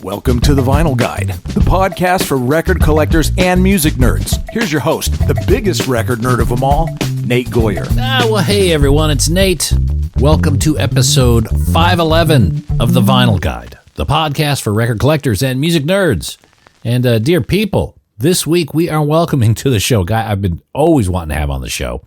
Welcome to The Vinyl Guide, the podcast for record collectors and music nerds. Here's your host, the biggest record nerd of them all, Nate Goyer. Well, hey everyone, it's Nate. Welcome to episode 511 of The Vinyl Guide, the podcast for record collectors and music nerds. And dear people, this week we are welcoming to the show a guy I've been always wanting to have on the show.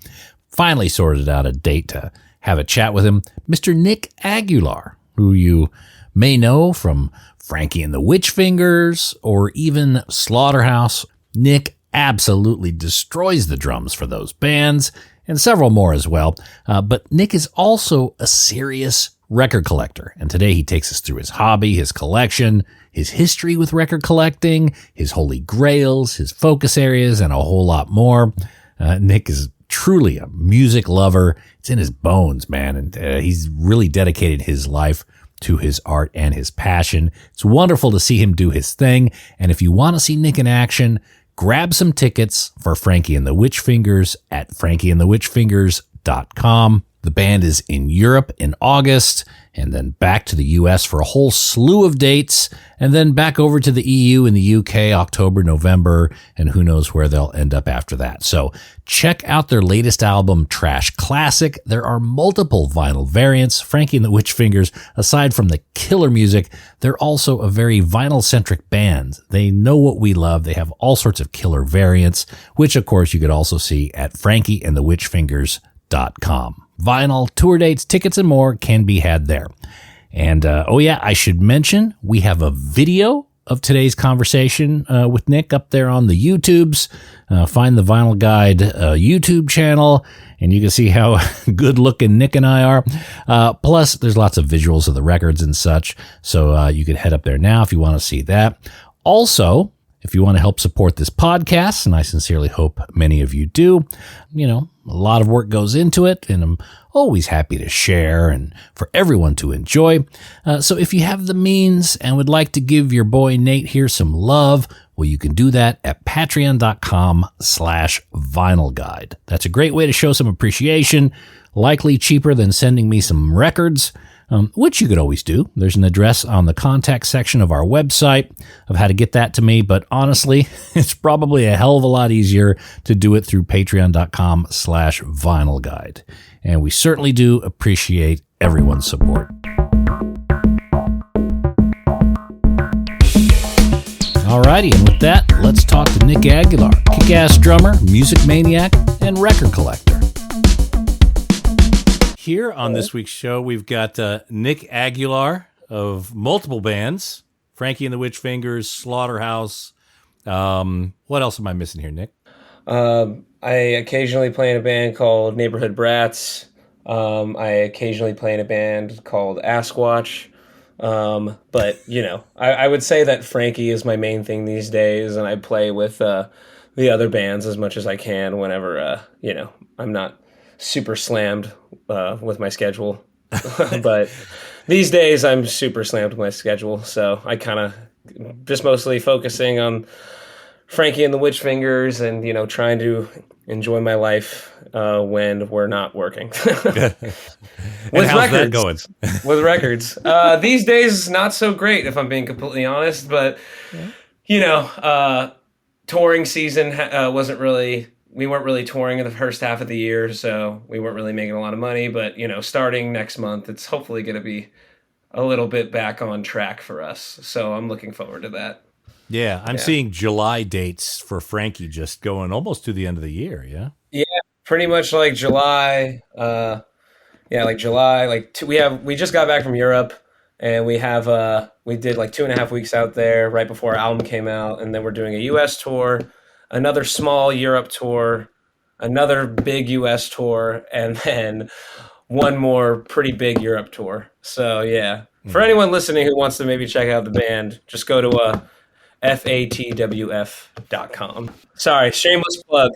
Finally sorted out a date to have a chat with him, Mr. Nick Aguilar, who you may know from Frankie and the Witch Fingers, or even Slaughterhouse. Nick absolutely destroys the drums for those bands, and several more as well. But Nick is also a serious record collector, and today he takes us through his hobby, his collection, his history with record collecting, his holy grails, his focus areas, and a whole lot more. Nick is truly a music lover. It's in his bones, man, and he's really dedicated his life to his art and his passion. It's wonderful to see him do his thing. And if you want to see Nick in action, grab some tickets for Frankie and the Witch Fingers at frankieandthewitchfingers.com. The band is in Europe in August, and then back to the US for a whole slew of dates, and then back over to the EU and the UK, October, November, and who knows where they'll end up after that. So check out their latest album, Trash Classic. There are multiple vinyl variants. Frankie and the Witch Fingers, aside from the killer music, they're also a very vinyl-centric band. They know what we love. They have all sorts of killer variants, which of course you could also see at frankieandthewitchfingers.com. Vinyl, tour dates, tickets, and more can be had there. And, I should mention, we have a video of today's conversation with Nick up there on the YouTubes. Find the Vinyl Guide YouTube channel, and you can see how good looking Nick and I are. Plus, there's lots of visuals of the records and such, so you could head up there now if you want to see that. Also, if you want to help support this podcast, and I sincerely hope many of you do, a lot of work goes into it, and I'm always happy to share and for everyone to enjoy. So if you have the means and would like to give your boy Nate here some love, well, you can do that at patreon.com/vinylguide. That's a great way to show some appreciation, likely cheaper than sending me some records, which you could always do. There's an address on the contact section of our website of how to get that to me, but honestly, it's probably a hell of a lot easier to do it through patreon.com/vinylguide. And we certainly do appreciate everyone's support. Alrighty, and with that, let's talk to Nick Aguilar, kick-ass drummer, music maniac, and record collector. Here on this week's show, we've got Nick Aguilar of multiple bands, Frankie and the Witch Fingers, Slaughterhouse. What else am I missing here, Nick? I occasionally play in a band called Neighborhood Brats. I occasionally play in a band called Askwatch. But, I would say that Frankie is my main thing these days, and I play with the other bands as much as I can whenever, I'm not super slammed with my schedule. But these days I'm super slammed with my schedule, so I kind of just mostly focusing on Frankie and the Witch Fingers and, trying to enjoy my life when we're not working. With how's that going? With records. These days, not so great, if I'm being completely honest, but, touring season we weren't really touring in the first half of the year, so we weren't really making a lot of money. But, starting next month, it's hopefully going to be a little bit back on track for us. So I'm looking forward to that. Yeah, I'm seeing July dates for Frankie just going almost to the end of the year, yeah? Yeah, pretty much like July. July. We just got back from Europe, and we did like 2.5 weeks out there right before our album came out, and then we're doing a U.S. tour, another small Europe tour, another big US tour, and then one more pretty big Europe tour. So yeah, for anyone listening who wants to maybe check out the band, just go to fatwf.com. Sorry, shameless plug.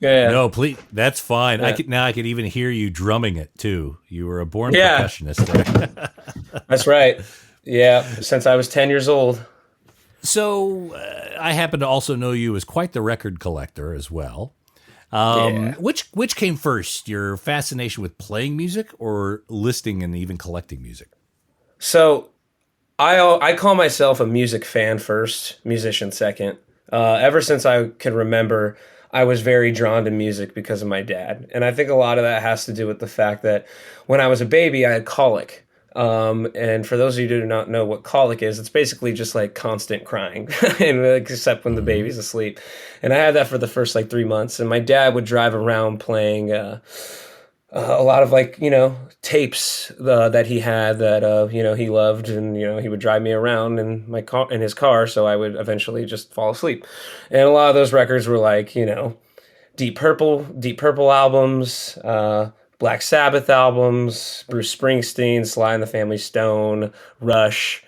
Yeah. No, please. That's fine. Yeah. I could even hear you drumming it too. You were a born percussionist there. That's right. Yeah, since I was 10 years old. So I happen to also know you as quite the record collector as well. Which came first, your fascination with playing music or listing and even collecting music? So I call myself a music fan first, musician second. Ever since I can remember, I was very drawn to music because of my dad, and I think a lot of that has to do with the fact that when I was a baby, I had colic. And for those of you who do not know what colic is, it's basically just like constant crying, and except when the baby's asleep. And I had that for the first like 3 months. And my dad would drive around playing a lot of like tapes that he had that he loved, and he would drive me around in his car, so I would eventually just fall asleep. And a lot of those records were like Deep Purple albums, Black Sabbath albums, Bruce Springsteen, Sly and the Family Stone, Rush.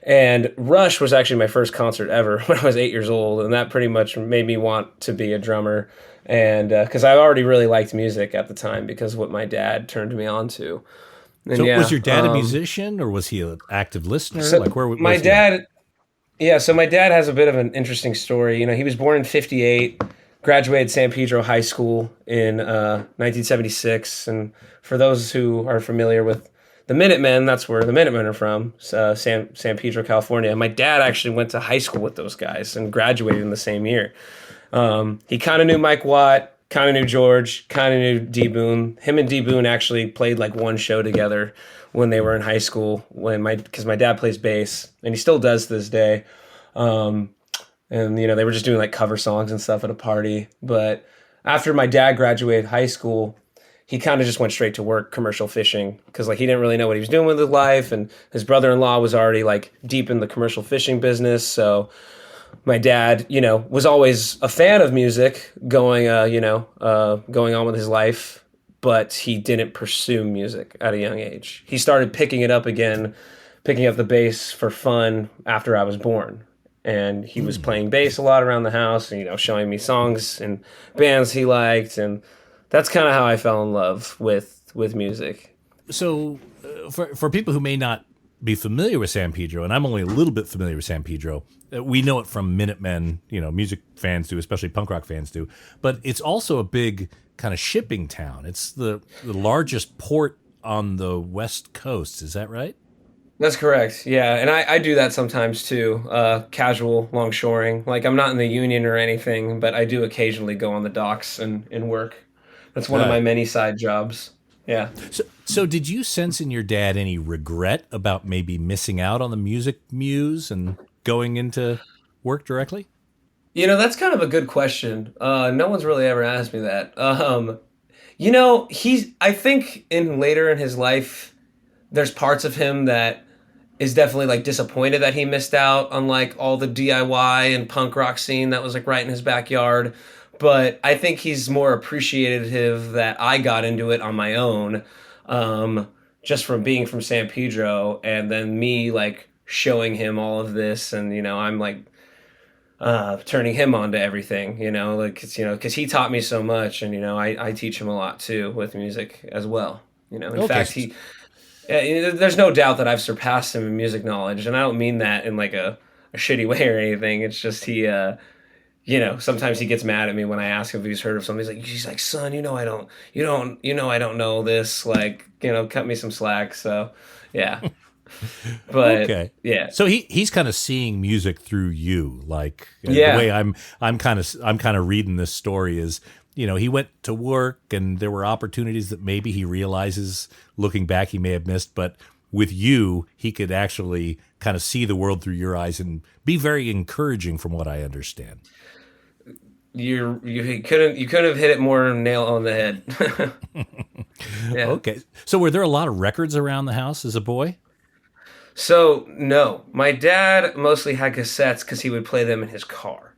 And Rush was actually my first concert ever when I was 8 years old, and that pretty much made me want to be a drummer. And because I already really liked music at the time because of what my dad turned me on to. And So was your dad a musician, or was he an active listener? So like where my was he? dad, yeah, so my dad has a bit of an interesting story. He was born in '58, graduated San Pedro High School in 1976, and for those who are familiar with the Minutemen, that's where the Minutemen are from, San Pedro, California. My dad actually went to high school with those guys and graduated in the same year. He kind of knew Mike Watt, kind of knew George, kind of knew D Boone. Him and D Boone actually played like one show together when they were in high school. Because my dad plays bass, and he still does to this day. And they were just doing like cover songs and stuff at a party. But after my dad graduated high school, he kind of just went straight to work commercial fishing because like he didn't really know what he was doing with his life, and his brother-in-law was already like deep in the commercial fishing business. So my dad, was always a fan of music going on with his life, but he didn't pursue music at a young age. He started picking it up again, picking up the bass for fun after I was born. And he was playing bass a lot around the house, and, showing me songs and bands he liked. And that's kind of how I fell in love with music. So for people who may not be familiar with San Pedro, and I'm only a little bit familiar with San Pedro, we know it from Minutemen, music fans do, especially punk rock fans do, but it's also a big kind of shipping town. It's the largest port on the West Coast. Is that right? That's correct. Yeah. And I do that sometimes too. Casual longshoring. Like I'm not in the union or anything, but I do occasionally go on the docks and work. That's one of my many side jobs. Yeah. So did you sense in your dad any regret about maybe missing out on the music muse and going into work directly? That's kind of a good question. No one's really ever asked me that. I think later in his life, there's parts of him that is definitely like disappointed that he missed out on like all the DIY and punk rock scene that was like right in his backyard. But I think he's more appreciative that I got into it on my own, just from being from San Pedro, and then me like showing him all of this, and I'm like turning him on to everything, like because he taught me so much, and I teach him a lot too with music as well. In fact, there's no doubt that I've surpassed him in music knowledge, and I don't mean that in like a shitty way or anything. It's just he. Sometimes he gets mad at me when I ask him if he's heard of something. He's like, son, I don't know this. Like, cut me some slack. So, yeah. But okay. Yeah. So he's kind of seeing music through you. Like the way I'm kind of reading this story is, he went to work and there were opportunities that maybe he realizes looking back he may have missed, but with you, he could actually kind of see the world through your eyes and be very encouraging from what I understand. You couldn't have hit it more nail on the head. Yeah. Okay. So were there a lot of records around the house as a boy? So no, my dad mostly had cassettes because he would play them in his car.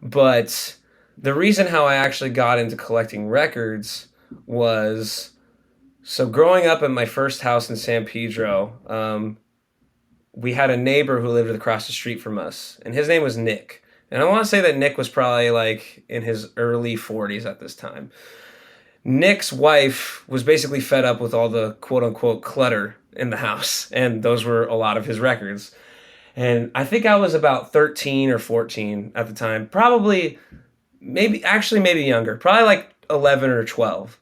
But the reason how I actually got into collecting records was, so growing up in my first house in San Pedro, we had a neighbor who lived across the street from us, and his name was Nick. And I want to say that Nick was probably like in his early 40s at this time. Nick's wife was basically fed up with all the quote unquote clutter in the house, and those were a lot of his records. And I think I was about 13 or 14 at the time, probably, maybe younger, probably like 11 or 12.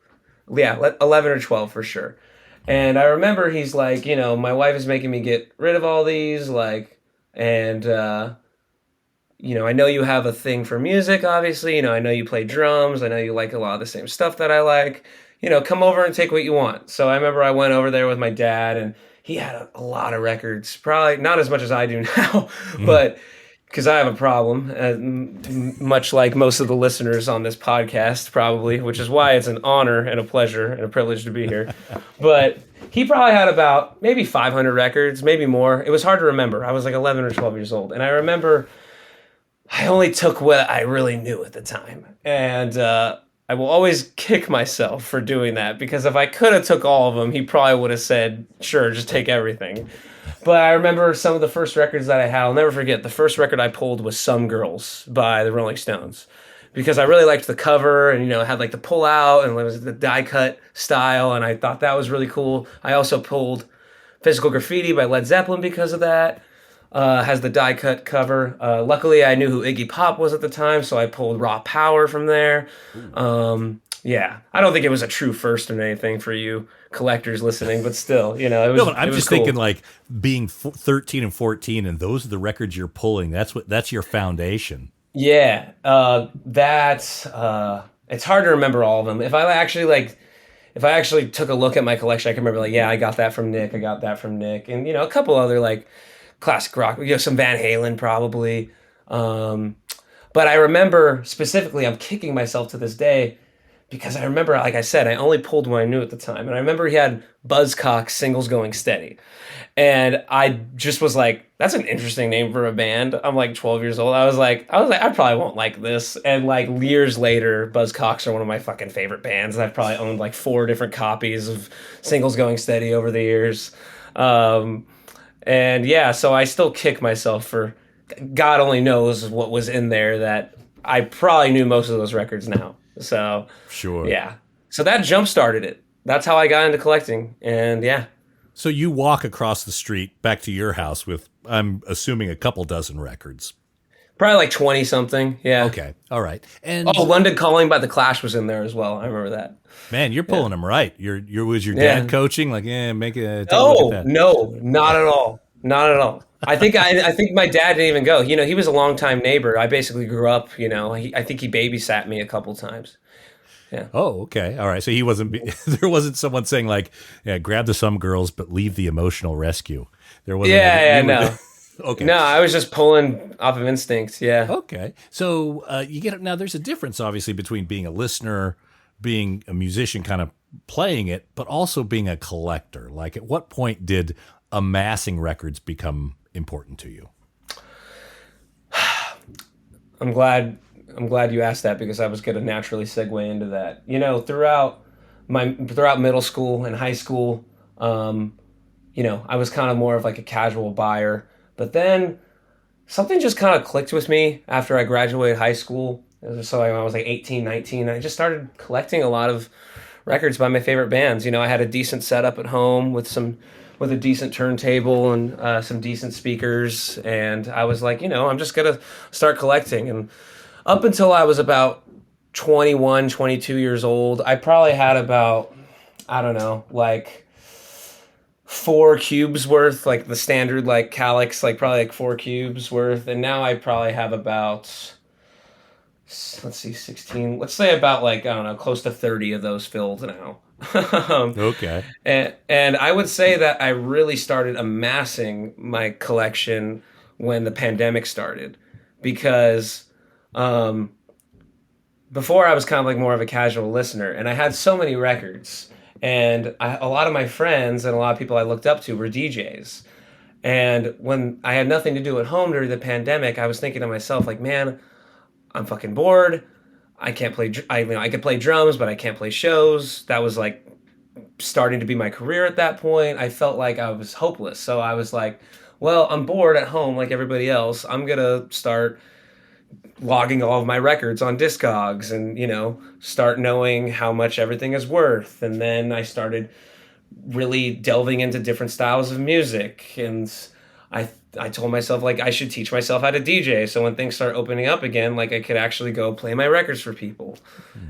Yeah, 11 or 12 for sure. And I remember he's like, my wife is making me get rid of all these, like, and, I know you have a thing for music, obviously. I know you play drums. I know you like a lot of the same stuff that I like. Come over and take what you want. So I remember I went over there with my dad, and he had a lot of records, probably not as much as I do now, but because I have a problem, much like most of the listeners on this podcast, probably, which is why it's an honor and a pleasure and a privilege to be here. But he probably had about maybe 500 records, maybe more. It was hard to remember. I was like 11 or 12 years old. And I remember I only took what I really knew at the time. And I will always kick myself for doing that, because if I could have took all of them, he probably would have said, sure, just take everything. But I remember some of the first records that I had. I'll never forget. The first record I pulled was Some Girls by the Rolling Stones, because I really liked the cover, and, it had like the pull out and it was the die cut style. And I thought that was really cool. I also pulled Physical Graffiti by Led Zeppelin because of that. Has the die cut cover. Luckily, I knew who Iggy Pop was at the time, so I pulled Raw Power from there. Yeah, I don't think it was a true first or anything for you collectors listening, but still, it was. No, but I'm just cool. thinking, like, being 13 and 14, and those are the records you're pulling. That's your foundation. Yeah, that's it's hard to remember all of them. If I actually took a look at my collection, I can remember, like, yeah, I got that from Nick. I got that from Nick, and a couple other like classic rock, some Van Halen probably. But I remember specifically, I'm kicking myself to this day, because I remember, like I said, I only pulled what I knew at the time. And I remember he had Buzzcock Singles Going Steady. And I just was like, that's an interesting name for a band. I'm like 12 years old. I was like, I probably won't like this. And like years later, Buzzcocks are one of my fucking favorite bands. And I've probably owned like 4 different copies of Singles Going Steady over the years. And yeah, so I still kick myself for, God only knows what was in there, that I probably knew most of those records now. So Sure. Yeah. So that jump started it. That's how I got into collecting. And yeah. So you walk across the street back to your house with, I'm assuming, a couple dozen records. Probably like 20 something. Yeah. Okay. All right. And London Calling by The Clash was in there as well. I remember that. Man, you're pulling them right. Was your dad coaching? Like, take a look at that. No, not at all. Not at all. I think my dad didn't even go. He was a longtime neighbor. I basically grew up, I think he babysat me a couple times. Yeah. Oh, okay. All right. So he wasn't, there wasn't someone saying like, yeah, grab the Some Girls, but leave the emotional rescue. There wasn't. No. Okay. No, I was just pulling off of instinct. Yeah. Okay. So now there's a difference obviously between being a listener, being a musician, kind of playing it, but also being a collector. Like, at what point did amassing records become important to you? I'm glad you asked that, because I was going to naturally segue into that. Throughout middle school and high school, I was kind of more of like a casual buyer. But then something just kind of clicked with me after I graduated high school. So I was like 18, 19. I just started collecting a lot of records by my favorite bands. I had a decent setup at home with a decent turntable and some decent speakers. And I was like, I'm just going to start collecting. And up until I was about 21, 22 years old, I probably had about, I don't know, like 4 cubes worth, like the standard, like colics, like probably like 4 cubes worth. And now I probably have about, let's see, 16, let's say about like, I don't know, close to 30 of those filled now. Okay. And I would say that I really started amassing my collection when the pandemic started, because before I was kind of like more of a casual listener, and I had so many records, and a lot of my friends and a lot of people I looked up to were DJs. And when I had nothing to do at home during the pandemic, I was thinking to myself, like, man, I'm fucking bored. I can't play. I could play drums, but I can't play shows. That was like starting to be my career at that point. I felt like I was hopeless. So I was like, well, I'm bored at home like everybody else. I'm gonna start logging all of my records on Discogs and, start knowing how much everything is worth. And then I started really delving into different styles of music. And I told myself, like, I should teach myself how to DJ. So when things start opening up again, like, I could actually go play my records for people.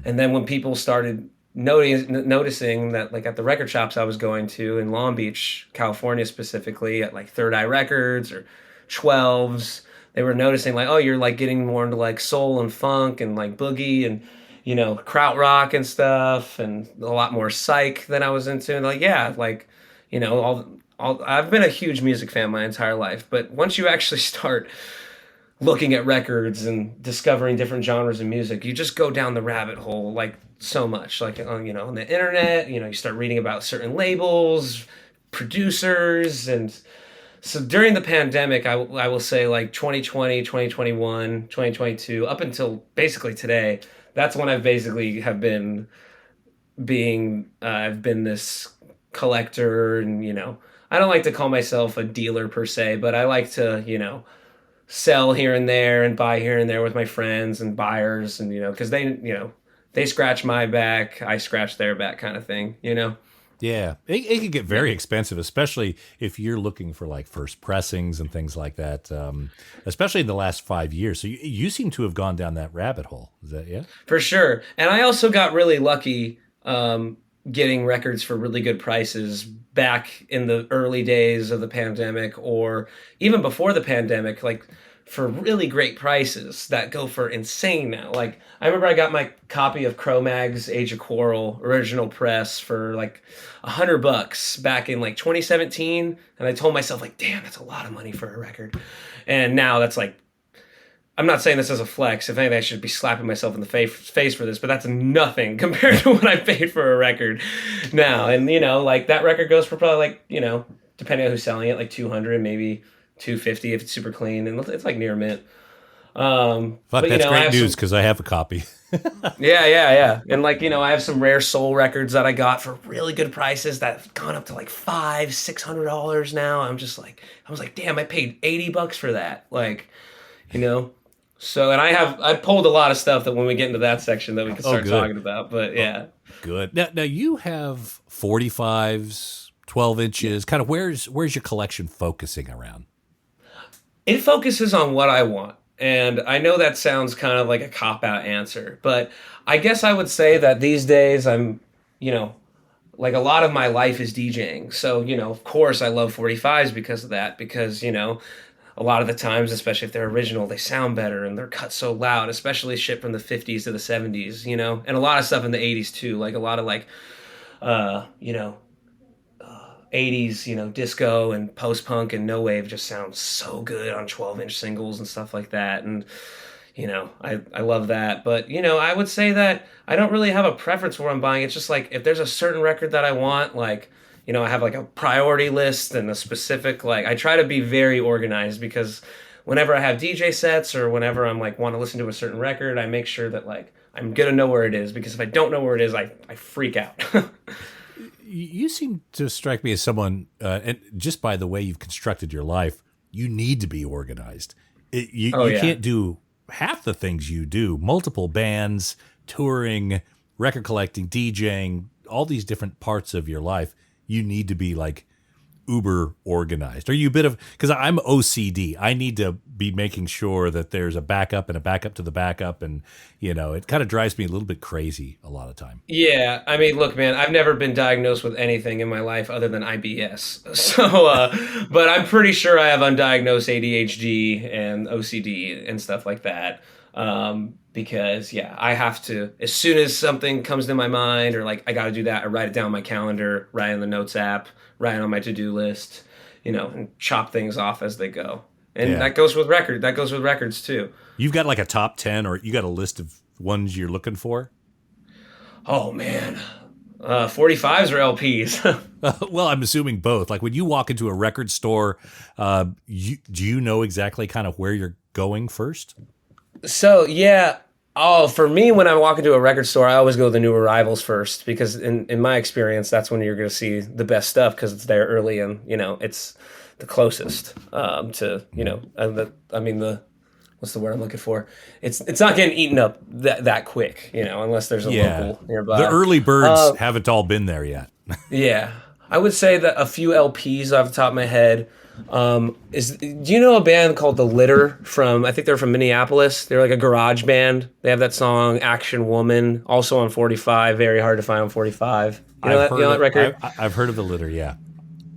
And then when people started noticing that like at the record shops I was going to in Long Beach, California specifically, at like Third Eye Records or 12s, they were noticing like, oh, you're like getting more into like soul and funk and like boogie and krautrock and stuff, and a lot more psych than I was into. And like, yeah, like, all I've been a huge music fan my entire life, but once you actually start looking at records and discovering different genres of music, you just go down the rabbit hole like so much. Like on the internet, you start reading about certain labels, producers, and so during the pandemic, I will say like 2020, 2021, 2022, up until basically today, that's when I've basically have been I've been this collector, and I don't like to call myself a dealer per se, but I like to sell here and there and buy here and there with my friends and buyers, and because they scratch my back, I scratch their back, kind of thing. Yeah, it can get very expensive, especially if you're looking for like first pressings and things like that, especially in the last 5 years. So you seem to have gone down that rabbit hole. Is that, yeah? For sure. And I also got really lucky getting records for really good prices back in the early days of the pandemic, or even before the pandemic, like for really great prices that go for insane now. Like I remember I got my copy of Cro-Mag's Age of Quarrel original press for like $100 back in like 2017. And I told myself like, damn, that's a lot of money for a record. And now that's like, I'm not saying this as a flex. If anything, I should be slapping myself in the face for this, but that's nothing compared to what I paid for a record now. And, like that record goes for probably like, depending on who's selling it, like 200, maybe 250 if it's super clean, and it's like near mint. But that's great news because I have a copy. Yeah. And like, I have some rare soul records that I got for really good prices that have gone up to like $500-$600 now. I was like, damn, I paid $80 for that. Like, So, and I pulled a lot of stuff that when we get into that section that we can start talking about, but yeah. Good. Now you have 45s, 12 inches, kind of where's your collection focusing around? It focuses on what I want. And I know that sounds kind of like a cop-out answer, but I guess I would say that these days I'm, like a lot of my life is DJing. So, of course I love 45s because of that, because, a lot of the times, especially if they're original, they sound better and they're cut so loud, especially shit from the 50s to the 70s, and a lot of stuff in the 80s too, like a lot of like, 80s, disco and post-punk and no wave just sounds so good on 12-inch singles and stuff like that. And, I love that. But, I would say that I don't really have a preference for what I'm buying. It's just like, if there's a certain record that I want, like, I have like a priority list and a specific, like, I try to be very organized because whenever I have DJ sets or whenever I'm like want to listen to a certain record, I make sure that like I'm going to know where it is, because if I don't know where it is, I freak out. You seem to strike me as someone, and just by the way you've constructed your life, you need to be organized. You can't do half the things you do, multiple bands, touring, record collecting, DJing, all these different parts of your life. You need to be like uber organized. Are you a bit of, because I'm OCD. I need to be making sure that there's a backup and a backup to the backup. And, it kind of drives me a little bit crazy a lot of time. Yeah. I mean, look, man, I've never been diagnosed with anything in my life other than IBS. So, but I'm pretty sure I have undiagnosed ADHD and OCD and stuff like that. Because I have to, as soon as something comes to my mind or like, I got to do that, I write it down on my calendar, write it in the notes app, write it on my to-do list, and chop things off as they go. And that goes with records too. You've got like a top 10 or you got a list of ones you're looking for? Oh man. 45s or LPs? Well, I'm assuming both. Like when you walk into a record store, do you know exactly kind of where you're going first? So, yeah. Oh, for me, when I walk into a record store, I always go the new arrivals first, because in my experience, that's when you're going to see the best stuff, because it's there early and, it's the closest what's the word I'm looking for? It's not getting eaten up that quick, unless there's a local nearby. The early birds haven't all been there yet. Yeah. I would say that a few LPs off the top of my head. Do you know a band called The Litter I think they're from Minneapolis. They're like a garage band. They have that song Action Woman, also on 45, very hard to find on 45. You know that record? I've heard of The Litter, yeah.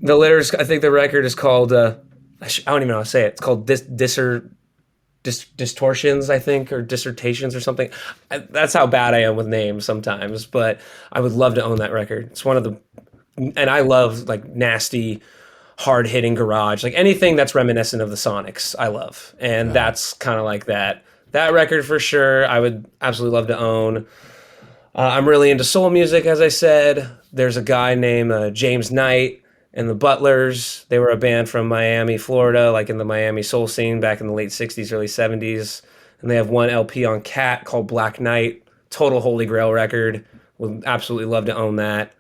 The Litter's, I think the record is called, I don't even know how to say it. It's called Distortions, I think, or Dissertations or something. That's how bad I am with names sometimes, but I would love to own that record. It's one of the, and I love like nasty, hard-hitting garage, like anything that's reminiscent of the Sonics, I love. And that's kind of like that. That record for sure, I would absolutely love to own. I'm really into soul music, as I said. There's a guy named James Knight and the Butlers. They were a band from Miami, Florida, like in the Miami soul scene back in the late 60s, early 70s. And they have one LP on Cat called Black Knight, total holy grail record. Would absolutely love to own that.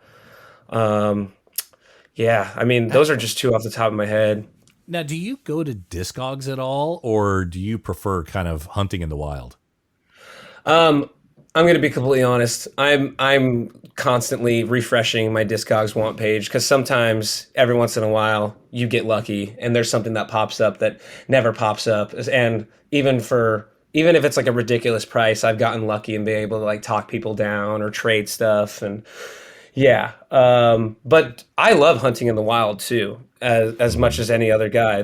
Yeah, I mean, those are just two off the top of my head. Now, do you go to Discogs at all, or do you prefer kind of hunting in the wild? I'm going to be completely honest. I'm constantly refreshing my Discogs want page because sometimes, every once in a while, you get lucky and there's something that pops up that never pops up. And even if it's like a ridiculous price, I've gotten lucky and been able to like talk people down or trade stuff. And yeah, but I love hunting in the wild too, as much as any other guy.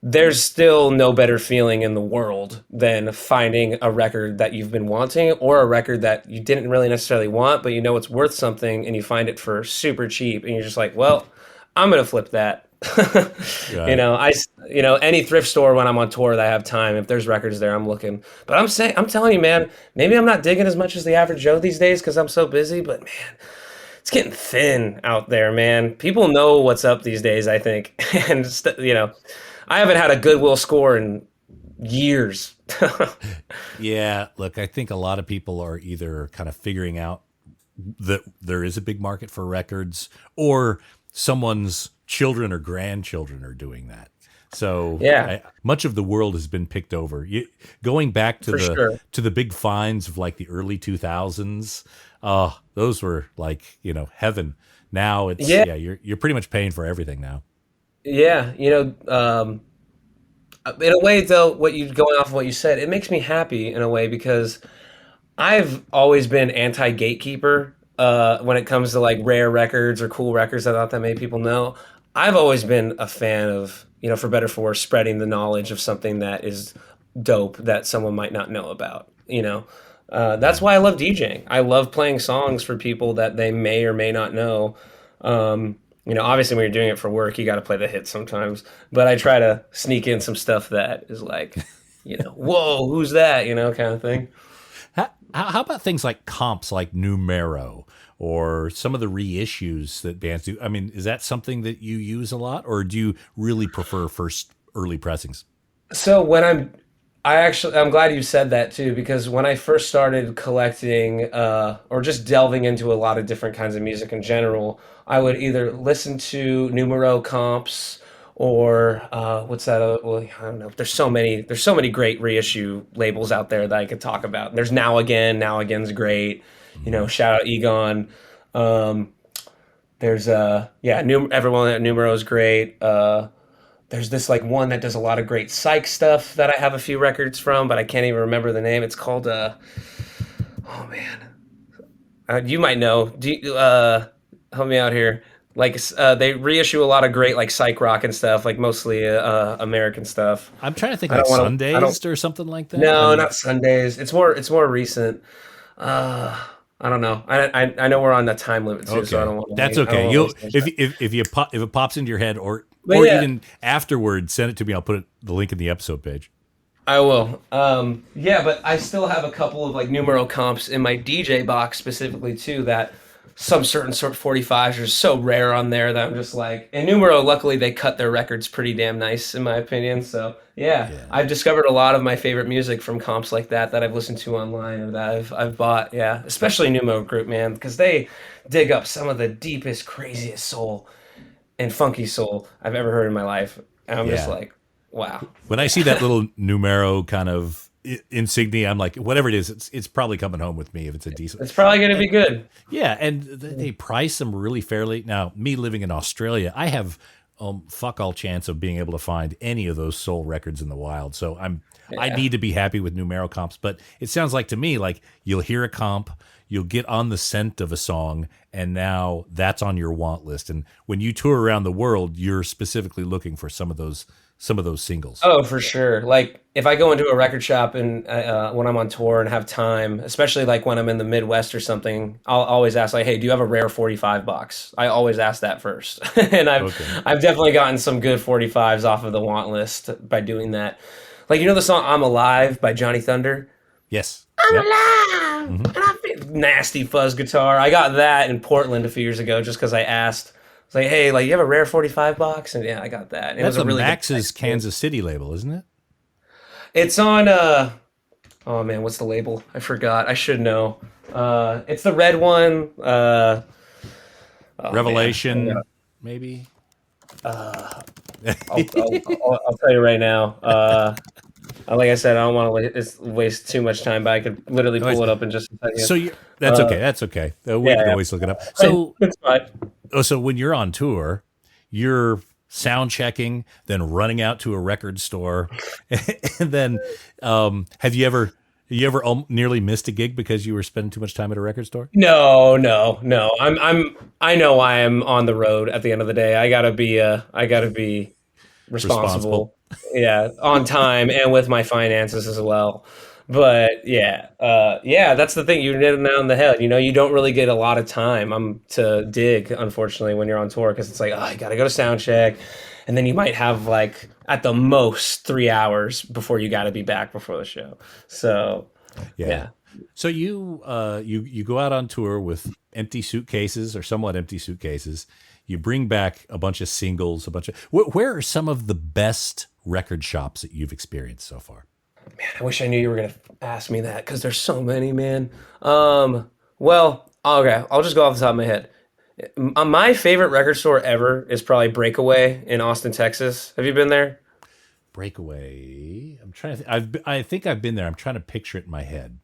There's still no better feeling in the world than finding a record that you've been wanting or a record that you didn't really necessarily want, but you know it's worth something and you find it for super cheap and you're just like, well, I'm going to flip that. Any thrift store when I'm on tour that I have time, if there's records there, I'm looking. But I'm telling you, man, maybe I'm not digging as much as the average Joe these days because I'm so busy, but man, it's getting thin out there, man. People know what's up these days, I think. And, I haven't had a Goodwill score in years. Yeah, look, I think a lot of people are either kind of figuring out that there is a big market for records or someone's children or grandchildren are doing that. So yeah, much of the world has been picked over. Going back to the big finds of like the early 2000s, those were like, heaven. Now it's you're pretty much paying for everything now. Yeah, in a way though, going off of what you said, it makes me happy in a way because I've always been anti-gatekeeper when it comes to like rare records or cool records that many people know. I've always been a fan of, for better or for worse, spreading the knowledge of something that is dope that someone might not know about, That's why I love DJing. I love playing songs for people that they may or may not know. Obviously when you're doing it for work, you got to play the hits sometimes, but I try to sneak in some stuff that is like, whoa, who's that, kind of thing. How about things like comps like Numero or some of the reissues that bands do? I mean, is that something that you use a lot or do you really prefer first early pressings? So I'm glad you said that too, because when I first started collecting or just delving into a lot of different kinds of music in general, I would either listen to Numero comps or what's that? Well, I don't know. There's so many great reissue labels out there that I could talk about. There's Now Again. Now Again's great. Shout out Egon. There's everyone at Numero is great. There's this like one that does a lot of great psych stuff that I have a few records from, but I can't even remember the name. It's called oh man, you might know. Help me out here. Like they reissue a lot of great like psych rock and stuff, like mostly American stuff. I'm trying to think like Sundays or something like that. No, not Sundays. It's more recent. I don't know. I know we're on the time limit too, so I don't want to. That's okay. If it pops into your head or even afterwards, send it to me. I'll put the link in the episode page. I will. But I still have a couple of like Numero comps in my DJ box specifically too that some certain sort of 45s are so rare on there that I'm just like, and Numero, luckily they cut their records pretty damn nice in my opinion. So yeah, I've discovered a lot of my favorite music from comps like that I've listened to online or that I've bought. Yeah, especially Numero Group, man, because they dig up some of the deepest, craziest soul and funky soul I've ever heard in my life. And I'm just like, wow. When I see that little Numero kind of insignia. I'm like, whatever it is, it's probably coming home with me if it's a decent. It's probably going to be good. Yeah, and they price them really fairly. Now, me living in Australia, I have fuck all chance of being able to find any of those soul records in the wild. So I need to be happy with numero comps. But it sounds like to me like you'll hear a comp, you'll get on the scent of a song, and now that's on your want list. And when you tour around the world, you're specifically looking for some of those singles. Oh, for sure. Like if I go into a record shop and when I'm on tour and have time, especially like when I'm in the Midwest or something, I'll always ask like, "Hey, do you have a rare 45 box?" I always ask that first. And I've definitely gotten some good 45s off of the want list by doing that. Like the song "I'm Alive" by Johnny Thunder? Yes. I'm alive. And I feel nasty fuzz guitar. I got that in Portland a few years ago just because I asked. It's like, hey, like you have a rare 45 box? And yeah, I got that. That's a really Max's Kansas City label, isn't it? It's on, oh man, what's the label? I forgot. I should know. It's the red one. Revelation, maybe? I'll tell you right now. Like I said, I don't want to waste too much time, but I could literally pull it up in just a second. So that's okay. That's okay. We can always look it up. So it's fine. So when you're on tour, you're sound checking, then running out to a record store, and then have you ever nearly missed a gig because you were spending too much time at a record store? No. I know why I'm on the road at the end of the day. I gotta be responsible. Yeah, on time and with my finances as well. But that's the thing. You hit it on the head. You don't really get a lot of time to dig, unfortunately, when you're on tour because it's like, I got to go to sound check. And then you might have like at the most 3 hours before you got to be back before the show. So, yeah. So you go out on tour with empty suitcases or somewhat empty suitcases. You bring back a bunch of singles, where are some of the best record shops that you've experienced so far? Man, I wish I knew you were going to ask me that because there's so many, man. Well, okay, I'll just go off the top of my head. My favorite record store ever is probably Breakaway in Austin, Texas. Have you been there? Breakaway? I'm trying to think. I think I've been there. I'm trying to picture it in my head.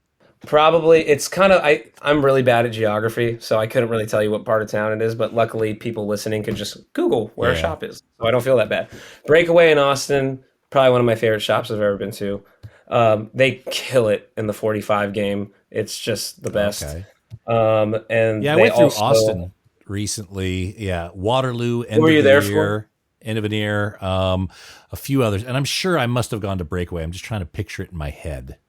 Probably. It's kind of, I'm really bad at geography, so I couldn't really tell you what part of town it is, but luckily people listening can just Google where a shop is, so I don't feel that bad. Breakaway in Austin, probably one of my favorite shops I've ever been to. They kill it in the 45 game. It's just the best. Okay. And I went through Austin recently. Yeah, Waterloo, End of an Ear, a few others, and I'm sure I must have gone to Breakaway. I'm just trying to picture it in my head.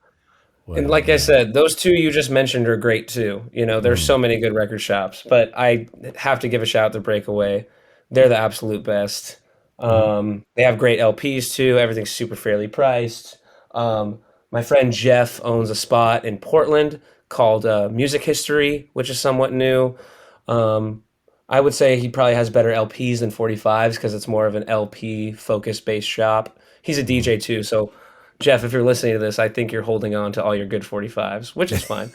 And like I said, those two you just mentioned are great too. There's so many good record shops, but I have to give a shout out to Breakaway. They're the absolute best. They have great LPs too. Everything's super fairly priced. My friend Jeff owns a spot in Portland called Music History, which is somewhat new. I would say he probably has better LPs than 45s because it's more of an LP focus-based shop. He's a DJ too, so Jeff, if you're listening to this, I think you're holding on to all your good 45s, which is fine.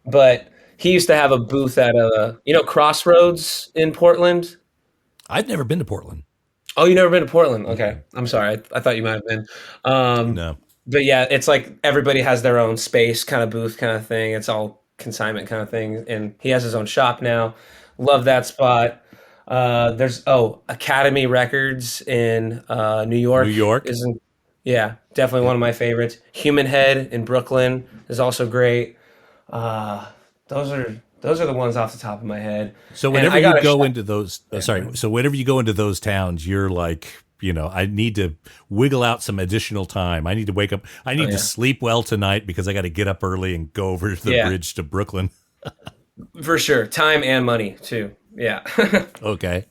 But he used to have a booth at Crossroads in Portland. I've never been to Portland. Oh, you never been to Portland? Okay. I'm sorry. I thought you might have been. No. But yeah, it's like everybody has their own space kind of booth kind of thing. It's all consignment kind of thing. And he has his own shop now. Love that spot. There's Academy Records in New York. Yeah, definitely one of my favorites. Human Head in Brooklyn is also great. Those are the ones off the top of my head. So whenever you go into those, whenever you go into those towns, you're like, I need to wiggle out some additional time. I need to wake up. I need to sleep well tonight because I got to get up early and go over the bridge to Brooklyn. For sure. Time and money too. Yeah. Okay.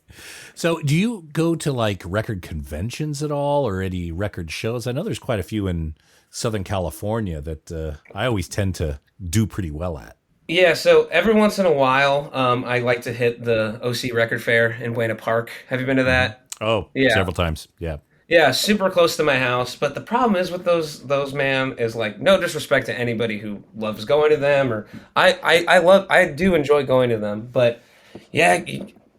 So do you go to like record conventions at all or any record shows? I know there's quite a few in Southern California that I always tend to do pretty well at. Yeah, so every once in a while, I like to hit the OC Record Fair in Buena Park. Have you been to that? Oh, yeah. Several times. Yeah. Yeah, super close to my house. But the problem is with those man is like no disrespect to anybody who loves going to them or I do enjoy going to them. But yeah,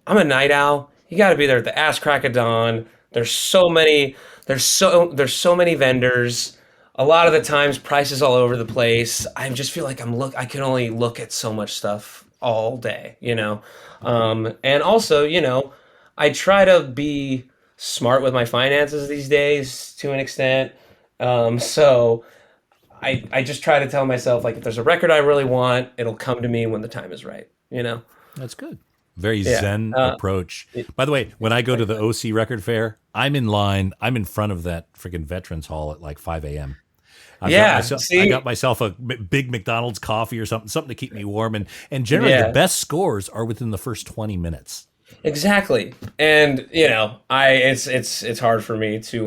I'm a night owl. You got to be there at the ass crack of dawn. There's so many vendors. a lot of the times prices all over the place. I just feel like I can only look at so much stuff all day, you know. And also, you know, I try to be smart with my finances these days to an extent. So I just try to tell myself, like, if there's a record I really want, it'll come to me when the time is right, you know? That's good. Very Yeah. zen approach. By the way, when I go to the OC Record Fair, I'm in line. I'm in front of that freaking Veterans Hall at like 5 a.m. I got myself a big McDonald's coffee or something to keep me warm. And generally the best scores are within the first 20 minutes. Exactly. And, you know, it's hard for me to do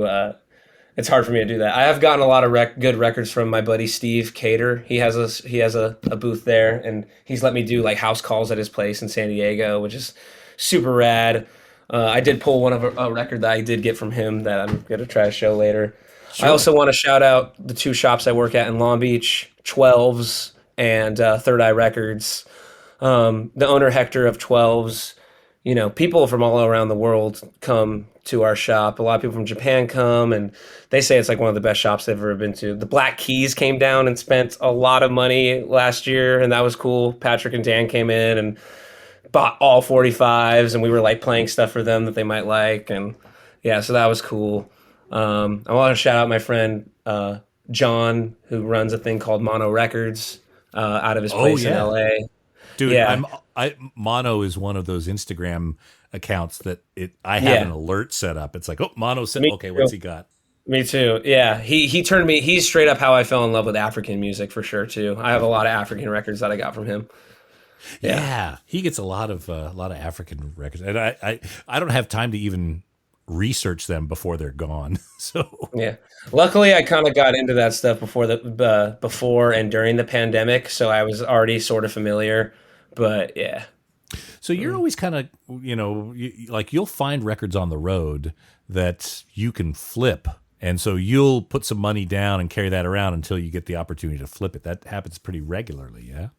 that. I have gotten a lot of good records from my buddy Steve Cater. He has a booth there, and he's let me do like house calls at his place in San Diego, which is super rad. I did pull one of a record that I did get from him that I'm gonna try to show later. Sure. I also want to shout out the two shops I work at in Long Beach, 12s and Third Eye Records. The owner Hector of 12s. You know, people from all around the world come to our shop. A lot of people from Japan come, and they say it's like one of the best shops they've ever been to. The Black Keys came down and spent a lot of money last year, and that was cool. Patrick and Dan came in and bought all 45s, and we were like playing stuff for them that they might like, and yeah, so that was cool. I want to shout out my friend John, who runs a thing called Mono Records out of his place in LA. Dude, yeah. Mono is one of those Instagram accounts that I have an alert set up. It's like, oh, Mono said, okay, what's he got? Me too. Yeah, he turned me. He's straight up how I fell in love with African music for sure too. I have a lot of African records that I got from him. Yeah, he gets a lot of African records, and I don't have time to even research them before they're gone. So yeah, luckily I kind of got into that stuff before and during the pandemic, so I was already sort of familiar. But yeah. So you're always kind of, you know, you'll find records on the road that you can flip. And so you'll put some money down and carry that around until you get the opportunity to flip it. That happens pretty regularly, yeah?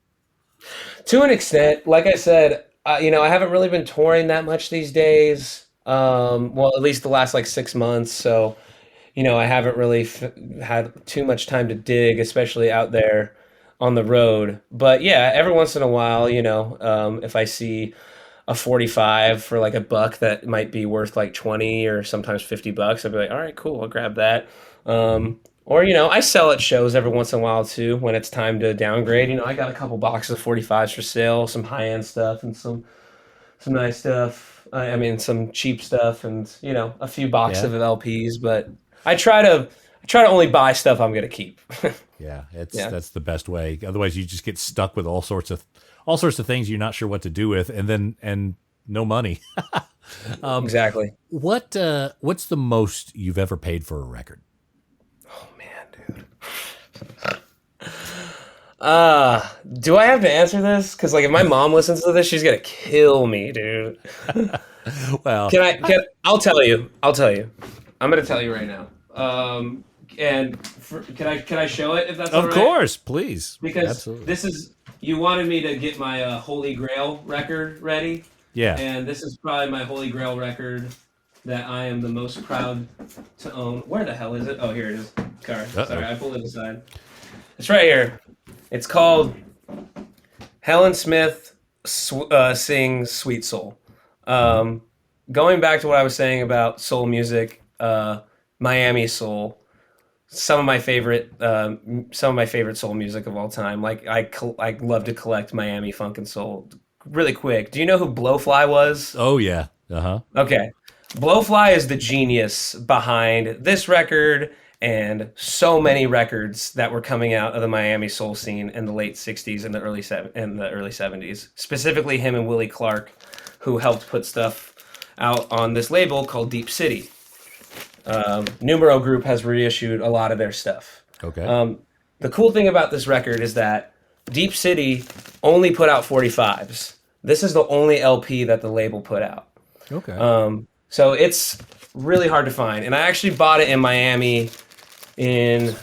To an extent. Like I said, you know, I haven't really been touring that much these days. Well, at least the last like 6 months. So, you know, I haven't really had too much time to dig, especially out there on the road. But yeah, every once in a while, you know, if I see a 45 for like $1 that might be worth like 20 or sometimes $50, I'd be like, all right, cool, I'll grab that. Or, you know, I sell at shows every once in a while too when it's time to downgrade. You know, I got a couple boxes of 45s for sale, some high-end stuff and some nice stuff. I mean, some cheap stuff and, you know, a few boxes of LPs, but I try to only buy stuff I'm going to keep. That's the best way. Otherwise, you just get stuck with all sorts of things you're not sure what to do with, and no money. Exactly. What's the most you've ever paid for a record? Oh man, dude. Do I have to answer this? Because like, if my mom listens to this, she's gonna kill me, dude. Well, I'll tell you. I'm gonna tell you right now. Can I show it if that's all right? Of course, please. Because Absolutely. You wanted me to get my Holy Grail record ready. Yeah. And this is probably my Holy Grail record that I am the most proud to own. Where the hell is it? Oh, here it is. Sorry, I pulled it aside. It's right here. It's called Helen Smith Sings Sweet Soul. Going back to what I was saying about soul music, Miami soul. Some of my favorite soul music of all time. Like I love to collect Miami funk and soul. Really quick, do you know who Blowfly was? Oh yeah. Uh-huh. Okay. Blowfly is the genius behind this record and so many records that were coming out of the Miami soul scene in the late 60s and the early 70s. Specifically him and Willie Clark, who helped put stuff out on this label called Deep City. Numero Group has reissued a lot of their stuff. Okay. The cool thing about this record is that Deep City only put out 45s. This is the only LP that the label put out. Okay. So it's really hard to find. And I actually bought it in Miami in,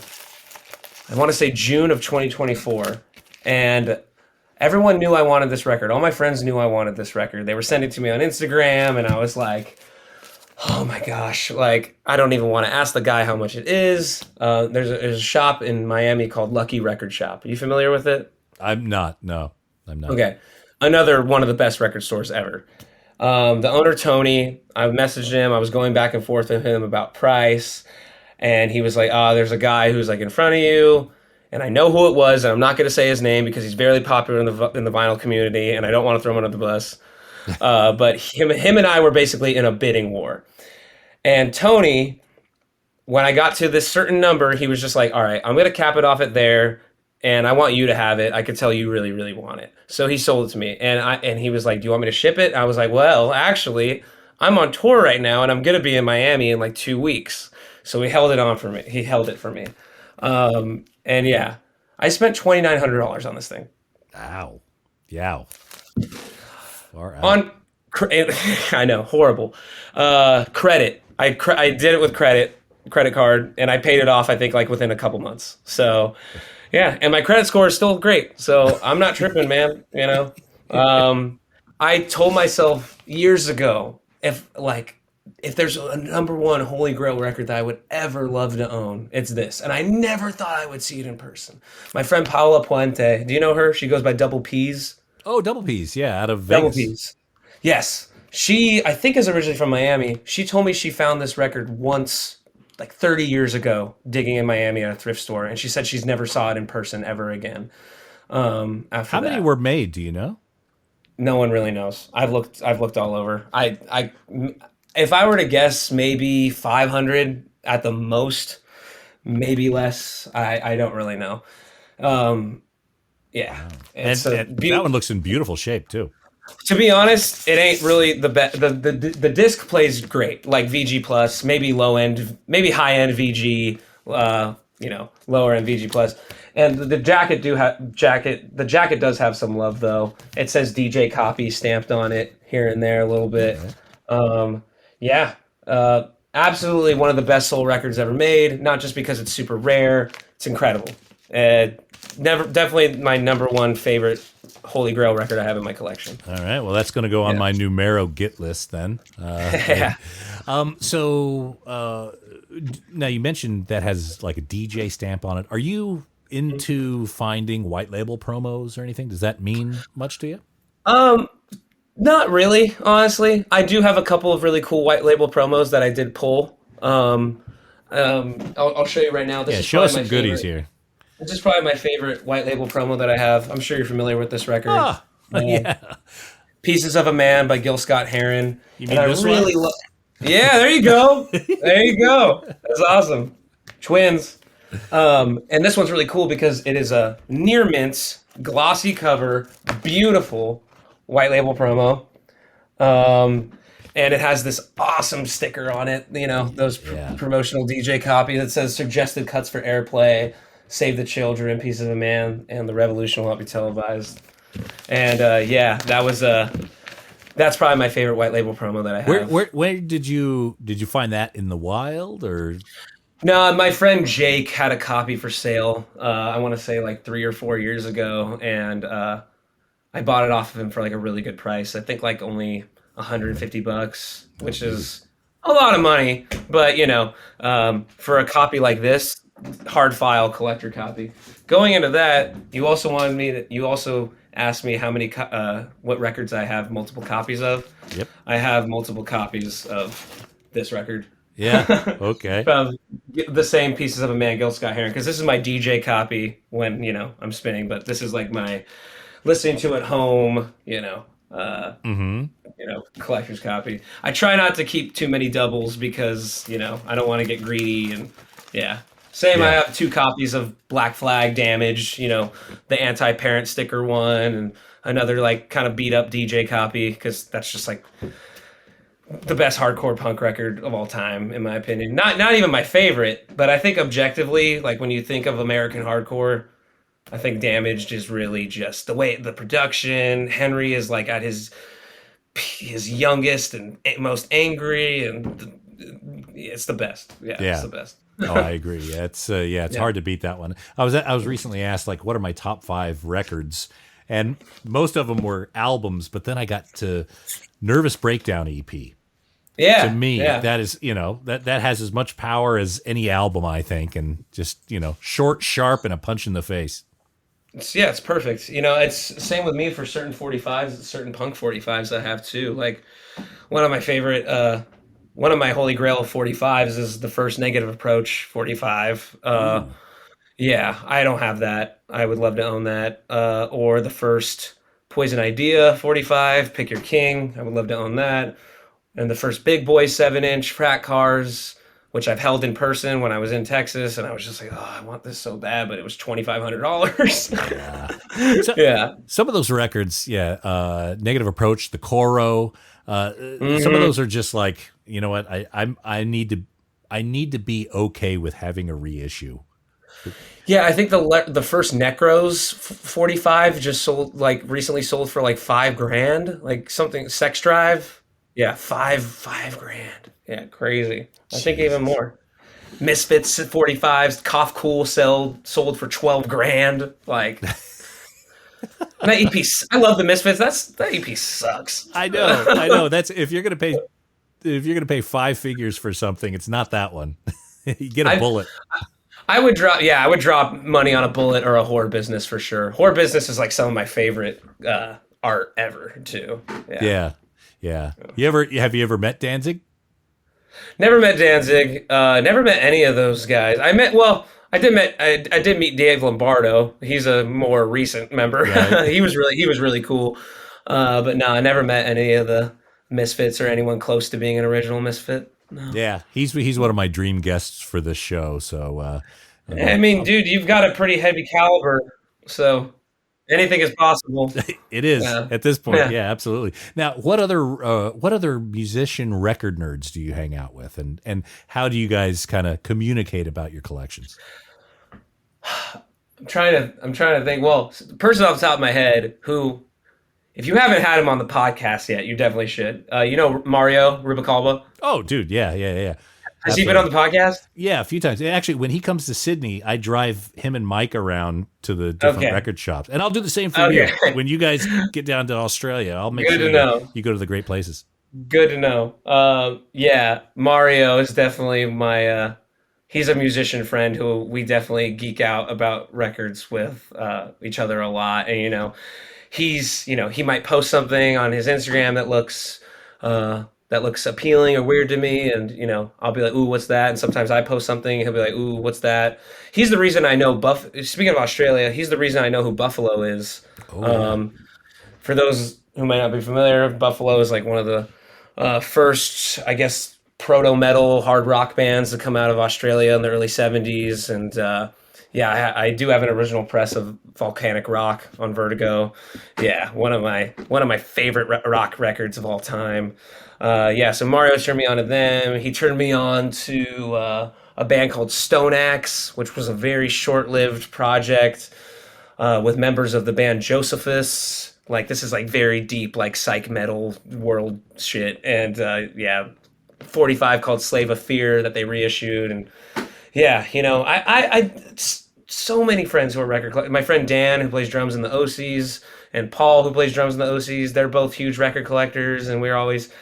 I want to say June of 2024. And everyone knew I wanted this record. All my friends knew I wanted this record. They were sending it to me on Instagram, and I was like, Oh my gosh! Like I don't even want to ask the guy how much it is. There's a shop in Miami called Lucky Record Shop. Are you familiar with it? I'm not. No, I'm not. Okay, another one of the best record stores ever. The owner Tony, I messaged him. I was going back and forth with him about price, and he was like, "Ah, there's a guy who's like in front of you, and I know who it was, and I'm not going to say his name because he's very popular in the vinyl community, and I don't want to throw him under the bus." But him and I were basically in a bidding war. And Tony, when I got to this certain number, he was just like, "All right, I'm going to cap it off at there, and I want you to have it. I could tell you really, really want it." So he sold it to me, and he was like, "Do you want me to ship it?" I was like, "Well, actually, I'm on tour right now, and I'm going to be in Miami in like 2 weeks." So he held it on for me. He held it for me, and yeah, I spent $2,900 on this thing. Ow. Yow. Far out. On I know, horrible. Credit. I did it with credit card, and I paid it off. I think like within a couple months. So, yeah, and my credit score is still great. So I'm not tripping, man. I told myself years ago if there's a number one Holy Grail record that I would ever love to own, it's this. And I never thought I would see it in person. My friend Paula Puente, do you know her? She goes by Double P's. Oh, Double P's. Yeah, out of Vegas. Double P's. Yes. She, I think, is originally from Miami. She told me she found this record once, like 30 years ago, digging in Miami at a thrift store, and she said she's never saw it in person ever again. After How many that. were made? Do you know? No one really knows. I've looked all over. If I were to guess, maybe 500 at the most, maybe less. I don't really know. Yeah, And that one looks in beautiful shape too. To be honest, it ain't really the best. The disc plays great, like VG plus, maybe low end, maybe high end VG, lower end VG plus. And the jacket the jacket does have some love though. It says DJ copy stamped on it here and there a little bit. Absolutely one of the best soul records ever made. Not just because it's super rare, it's incredible. Definitely my number one favorite Holy Grail record I have in my collection. All right, well, that's going to go on my numero Git list then. Now you mentioned that has like a DJ stamp on it. Are you into finding white label promos or anything? Does that mean much to you? Not really, honestly. I do have a couple of really cool white label promos that I did pull. I'll show you right now. Show us some goodies here. This is probably my favorite white label promo that I have. I'm sure you're familiar with this record. Yeah. Pieces of a Man by Gil Scott-Heron. You mean this one? Yeah, there you go. There you go. That's awesome. Twins. And this one's really cool because it is a near mint, glossy cover, beautiful white label promo. And it has this awesome sticker on it, those promotional DJ copy that says suggested cuts for airplay, Save the Children, Pieces of a Man, and The Revolution Will Not Be Televised. And that's probably my favorite white label promo that I have. Where did you find that in the wild or? No, my friend Jake had a copy for sale. I want to say like 3 or 4 years ago, and I bought it off of him for like a really good price. I think like only $150, which is a lot of money. But for a copy like this, hard file collector copy. Going into that, you also asked me how many what records I have multiple copies of. Yep. I have multiple copies of this record. Yeah. Okay. The same Pieces of a Man, Gil Scott-Heron, because this is my DJ copy when I'm spinning, but this is like my listening to at home, collector's copy. I try not to keep too many doubles because I don't want to get greedy and I have 2 copies of Black Flag Damage, the anti-parent sticker one, and another like kind of beat up DJ copy because that's just like the best hardcore punk record of all time, in my opinion. Not even my favorite, but I think objectively, like when you think of American hardcore, I think Damaged is really just the way the production. Henry is like at his youngest and most angry, and it's the best. Yeah, it's the best. Oh, I agree. Yeah, it's hard to beat that one. I was recently asked like, what are my top 5 records, and most of them were albums. But then I got to Nervous Breakdown EP, Yeah. To me, Yeah. that is, that has as much power as any album, I think, and just, short, sharp, and a punch in the face. It's perfect. It's same with me for certain 45s, certain punk 45s I have too. Like one of my favorite, one of my holy grail 45s is the first Negative Approach 45. Yeah, I don't have that. I would love to own that. Or the first Poison Idea 45, Pick Your King. I would love to own that. And the first Big Boy 7-inch Frat Cars, which I've held in person when I was in Texas, and I was just like, oh, I want this so bad, but it was $2,500. Yeah. Yeah. Some of those records, Negative Approach, the Coro, some of those are just like, you know what, I need to be okay with having a reissue. Yeah, I think the first Necros 45 just recently sold for like $5,000, like something Sex Drive. Yeah, five grand. Yeah, crazy. I think even more. Misfits 45s, Cough Cool sold for $12,000. Like that EP, I love the Misfits. That EP sucks. I know. That's if you're gonna pay 5 figures for something, it's not that one. You get a Bullet. I would drop money on a Bullet or a Horror Business for sure. Horror Business is like some of my favorite art ever too. Yeah. Have you ever met Danzig? Never met Danzig. Never met any of those guys. I did meet Dave Lombardo. He's a more recent member. Right. He was really cool. But no, I never met any of the Misfits or anyone close to being an original Misfit. No. Yeah, he's one of my dream guests for this show. So, I mean, dude, you've got a pretty heavy caliber, so anything is possible. It is at this point. Yeah, absolutely. Now, what other musician record nerds do you hang out with, and how do you guys kind of communicate about your collections? I'm trying to think. Well, the person off the top of my head who, if you haven't had him on the podcast yet, you definitely should. Mario Rubicalba? Oh, dude, yeah. Has he been on the podcast? Yeah, a few times. Actually, when he comes to Sydney, I drive him and Mike around to the different record shops. And I'll do the same for you. When you guys get down to Australia, I'll make sure you go to the great places. Good to know. Yeah, Mario is definitely my... he's a musician friend who we definitely geek out about records with each other a lot. And, he might post something on his Instagram that looks appealing or weird to me, and I'll be like, ooh, what's that? And sometimes I post something, and he'll be like, ooh, what's that? He's the reason I know speaking of Australia, he's the reason I know who Buffalo is. For those who might not be familiar, Buffalo is like one of the first, I guess, proto-metal hard rock bands to come out of Australia in the early 70s. And I do have an original press of Volcanic Rock on Vertigo. Yeah, one of my favorite rock records of all time. So Mario turned me on to them. He turned me on to a band called Stone Axe, which was a very short-lived project with members of the band Josephus. Like, this is like very deep, like psych metal world shit. And 45 called Slave of Fear that they reissued. And I so many friends who are record collectors. My friend Dan, who plays drums in the OCs, and Paul, who plays drums in the OCs, they're both huge record collectors, and we're always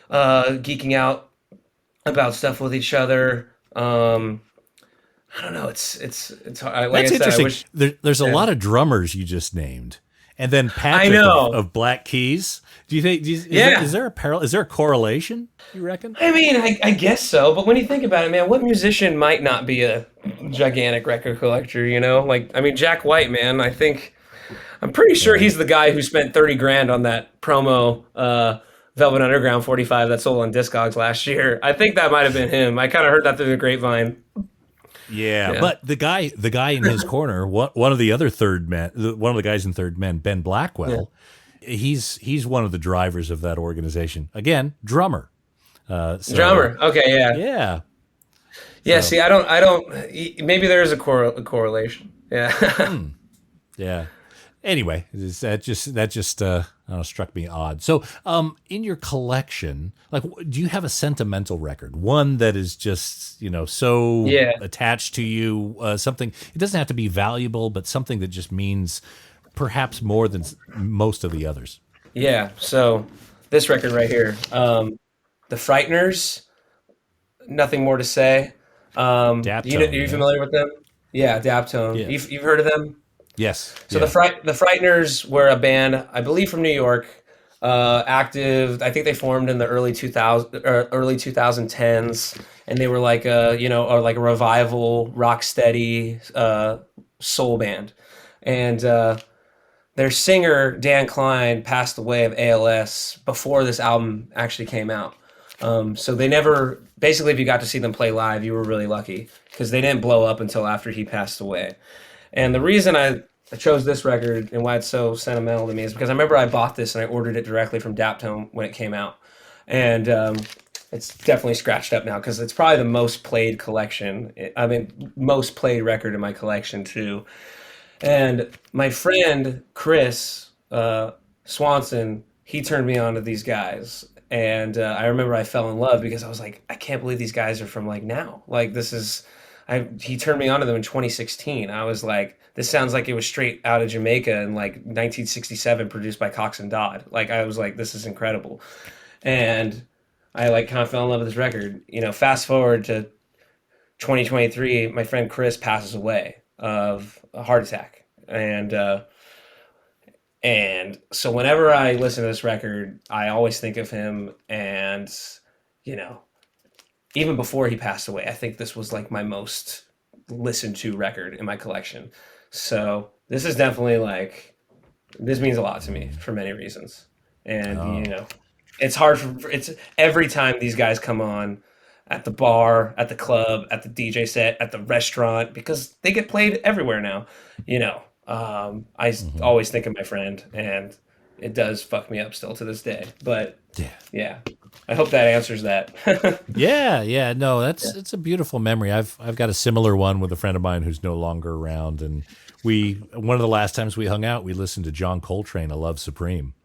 geeking out about stuff with each other. I don't know. It's hard. Like That's I said, interesting. There's a lot of drummers you just named, and then Patrick of Black Keys. Do you think? Is there a parallel? Is there a correlation? You reckon? I mean, I guess so. But when you think about it, man, what musician might not be a gigantic record collector? Like, I mean, Jack White, man. I'm pretty sure he's the guy who spent $30,000 on that promo Velvet Underground 45 that sold on Discogs last year. I think that might have been him. I kind of heard that through the grapevine. Yeah, but the guy in his corner, one of the other one of the guys in Third Men, Ben Blackwell, he's one of the drivers of that organization. Again, drummer. Drummer. Okay, yeah. Yeah. Yeah, see, I don't maybe there is a correlation. Yeah. Yeah. Anyway, that just struck me odd. So, in your collection, like, do you have a sentimental record? One that is just, so attached to you, something, it doesn't have to be valuable, but something that just means perhaps more than most of the others. Yeah. So this record right here, the Frighteners. Nothing more to say. Are you Yeah. familiar with them? Yeah, Daptone. Yeah. You've heard of them? Yes. So Yeah. the Frighteners were a band, I believe, from New York, active. I think they formed in the early 2010s, and they were like like a revival, rock steady soul band. And their singer Dan Klein passed away of ALS before this album actually came out. So they never basically, if you got to see them play live, you were really lucky because they didn't blow up until after he passed away. And the reason I chose this record and why it's so sentimental to me is because I remember I bought this and I ordered it directly from Daptone when it came out. And it's definitely scratched up now because it's probably the most played most played record in my collection too. And my friend Chris Swanson, he turned me on to these guys. And I remember I fell in love because I was like, I can't believe these guys are from like now. Like he turned me on to them in 2016. I was like, this sounds like it was straight out of Jamaica in like 1967, produced by Cox and Dodd. Like I was like, this is incredible. And I like kind of fell in love with this record. Fast forward to 2023, my friend Chris passes away of a heart attack. And so whenever I listen to this record, I always think of him. And, even before he passed away, I think this was like my most listened to record in my collection. So this is definitely this means a lot to me for many reasons. And, it's it's every time these guys come on at the bar, at the club, at the DJ set, at the restaurant, because they get played everywhere now, I always think of my friend, and it does fuck me up still to this day. But yeah, I hope that answers that. Yeah. No, it's a beautiful memory. I've got a similar one with a friend of mine who's no longer around, and one of the last times we hung out, we listened to John Coltrane, "A Love Supreme."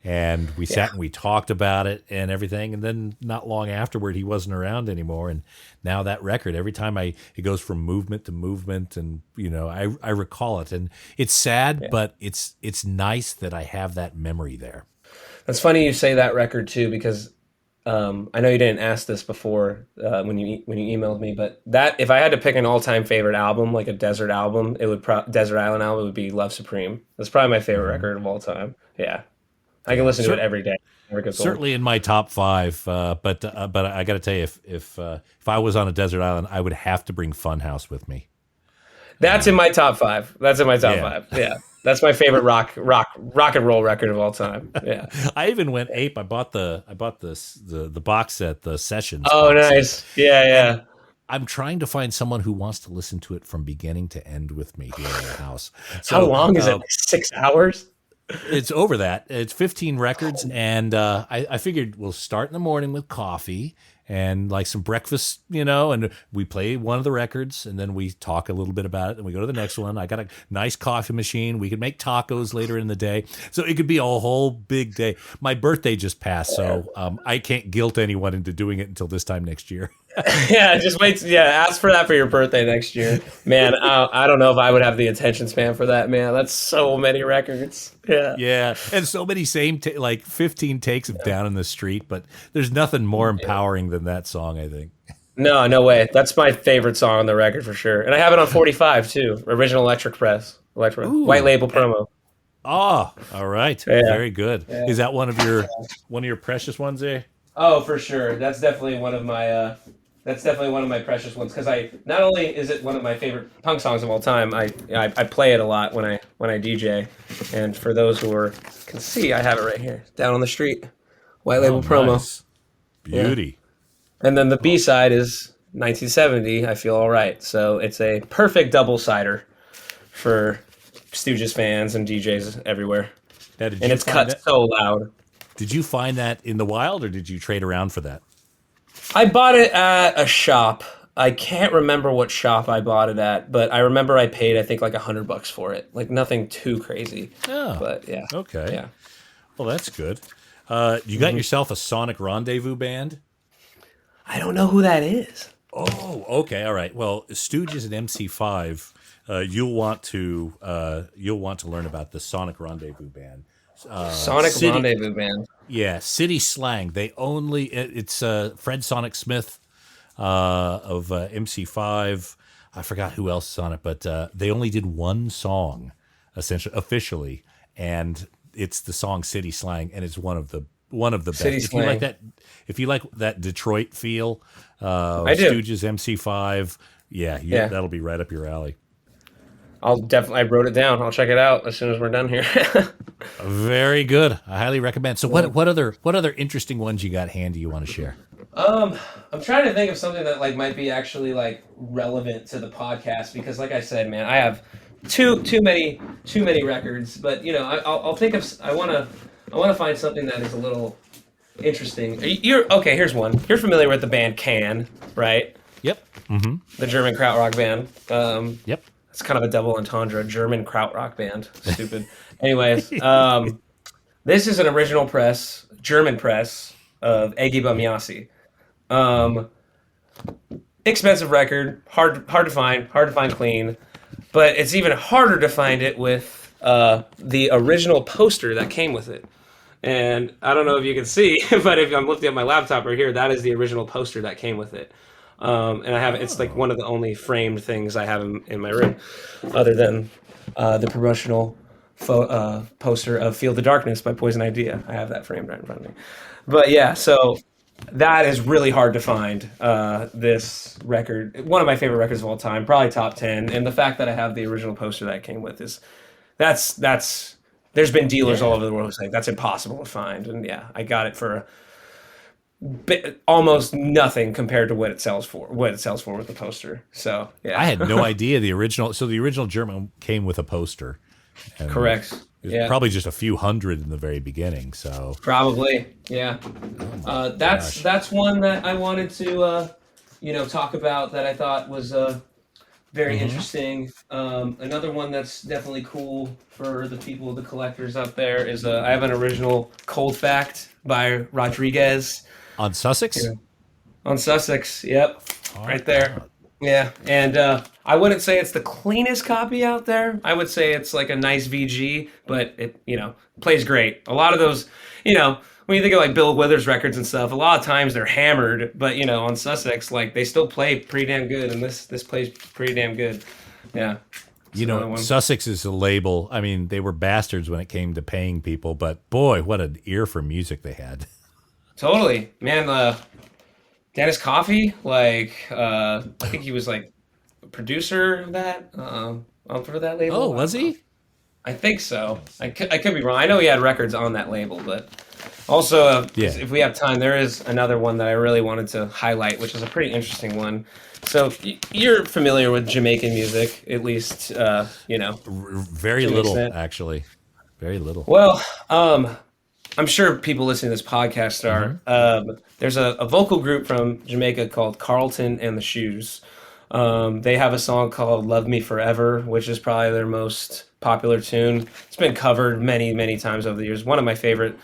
And we sat and we talked about it and everything. And then not long afterward, he wasn't around anymore. And now that record, every time it goes from movement to movement, and I recall it. And it's sad, but it's nice that I have that memory there. That's funny you say that record too, because I know you didn't ask this before when you emailed me, but that if I had to pick an all-time favorite album, like a desert album, desert island album, it would be Love Supreme. That's probably my favorite record of all time. Yeah. I can listen to it every day. Certainly in my top 5, but I got to tell you, if I was on a desert island, I would have to bring Funhouse with me. That's in my top 5. That's in my top 5. Yeah, that's my favorite rock and roll record of all time. Yeah, I even went ape. I bought the box set, the Sessions. Oh, nice. Set. Yeah. I'm trying to find someone who wants to listen to it from beginning to end with me here in the house. So, how long is it? Like 6 hours? It's over that. It's 15 records, and I figured we'll start in the morning with coffee and like some breakfast, and we play one of the records, and then we talk a little bit about it, and we go to the next one. I got a nice coffee machine. We could make tacos later in the day, so it could be a whole big day. My birthday just passed, so I can't guilt anyone into doing it until this time next year. Yeah, just wait. Yeah, ask for that for your birthday next year, man. I don't know if I would have the attention span for that, man. That's so many records. Yeah, and so many 15 takes of Down in the Street, but there's nothing more empowering than that song, I think. No way. That's my favorite song on the record for sure, and I have it on 45 too. Original electric press, white label promo. Oh, all right, very good. Yeah. Is that one of your precious ones there? Oh, for sure. That's definitely one of my. That's definitely one of my precious ones because not only is it one of my favorite punk songs of all time, I play it a lot when I DJ, and for those who can see, I have it right here, Down on the Street, white label promo, nice. Beauty. Yeah. And then the B side is 1970, I Feel All Right. So it's a perfect double sider for Stooges fans and DJs everywhere, and it's cut so loud. Did you find that in the wild, or did you trade around for that? I bought it at a shop. I can't remember what shop I bought it at, but I remember I paid, I think, like $100 for it. Like nothing too crazy. Oh, but yeah. Okay. Yeah. Well, that's good. You got yourself a Sonic Rendezvous band? I don't know who that is. Oh, okay. All right. Well, Stooges and MC5. You'll want to learn about the Sonic Rendezvous band. Rendezvous band. Yeah, City Slang. It's Fred Sonic Smith of MC5. I forgot who else is on it, but they only did one song, essentially officially, and it's the song City Slang, and it's one of the City best. Slang. If you like that Detroit feel, I do. Stooges, MC5, yeah, that'll be right up your alley. I wrote it down. I'll check it out as soon as we're done here. Very good. I highly recommend. So what other interesting ones you got handy you want to share? I'm trying to think of something that like might be actually like relevant to the podcast because, like I said, man, I have too many records. But I'll think of. I want to find something that is a little interesting. You're okay. Here's one. You're familiar with the band Can, right? Yep. Mm-hmm. The German krautrock band. Yep. It's kind of a double entendre. German krautrock band. Stupid. Anyways, this is an original press, German press of Aguilar. Expensive record, hard to find clean, but it's even harder to find it with the original poster that came with it. And I don't know if you can see, but if I'm looking at my laptop right here, that is the original poster that came with it. And I have it's like one of the only framed things I have in my room, other than the promotional poster of Feel the Darkness by Poison Idea. I have that framed right in front of me. But yeah, so that is really hard to find. This record, one of my favorite records of all time, probably top 10. And the fact that I have the original poster that it came with is that's there's been dealers all over the world who say that's impossible to find. And yeah, I got it for almost nothing compared to what it sells for with the poster. So yeah, I had no idea the original. So the original German came with a poster. And correct. Yeah, probably just a few hundred in the very beginning. So probably, yeah. That's one that I wanted to talk about that I thought was very interesting. Another one that's definitely cool for the people, the collectors out there, is I have an original Cold Fact by Rodriguez. On Sussex? Yeah. On Sussex, yep. Right there. Yeah. And I wouldn't say it's the cleanest copy out there. I would say it's like a nice VG, but it, plays great. A lot of those, when you think of like Bill Withers records and stuff, a lot of times they're hammered, but on Sussex, like they still play pretty damn good, and this plays pretty damn good. Yeah. Sussex is a label. I mean, they were bastards when it came to paying people, but boy, what an ear for music they had. Totally, man. Dennis Coffey, I think he was like a producer of that for that label. Oh, was he? I think so. I could be wrong. I know he had records on that label, but also, if we have time, there is another one that I really wanted to highlight, which is a pretty interesting one. So you're familiar with Jamaican music, at least, Very little, actually. Very little. Well, I'm sure people listening to this podcast are. Mm-hmm. There's a vocal group from Jamaica called Carlton and the Shoes. They have a song called Love Me Forever, which is probably their most popular tune. It's been covered many, many times over the years. One of my favorite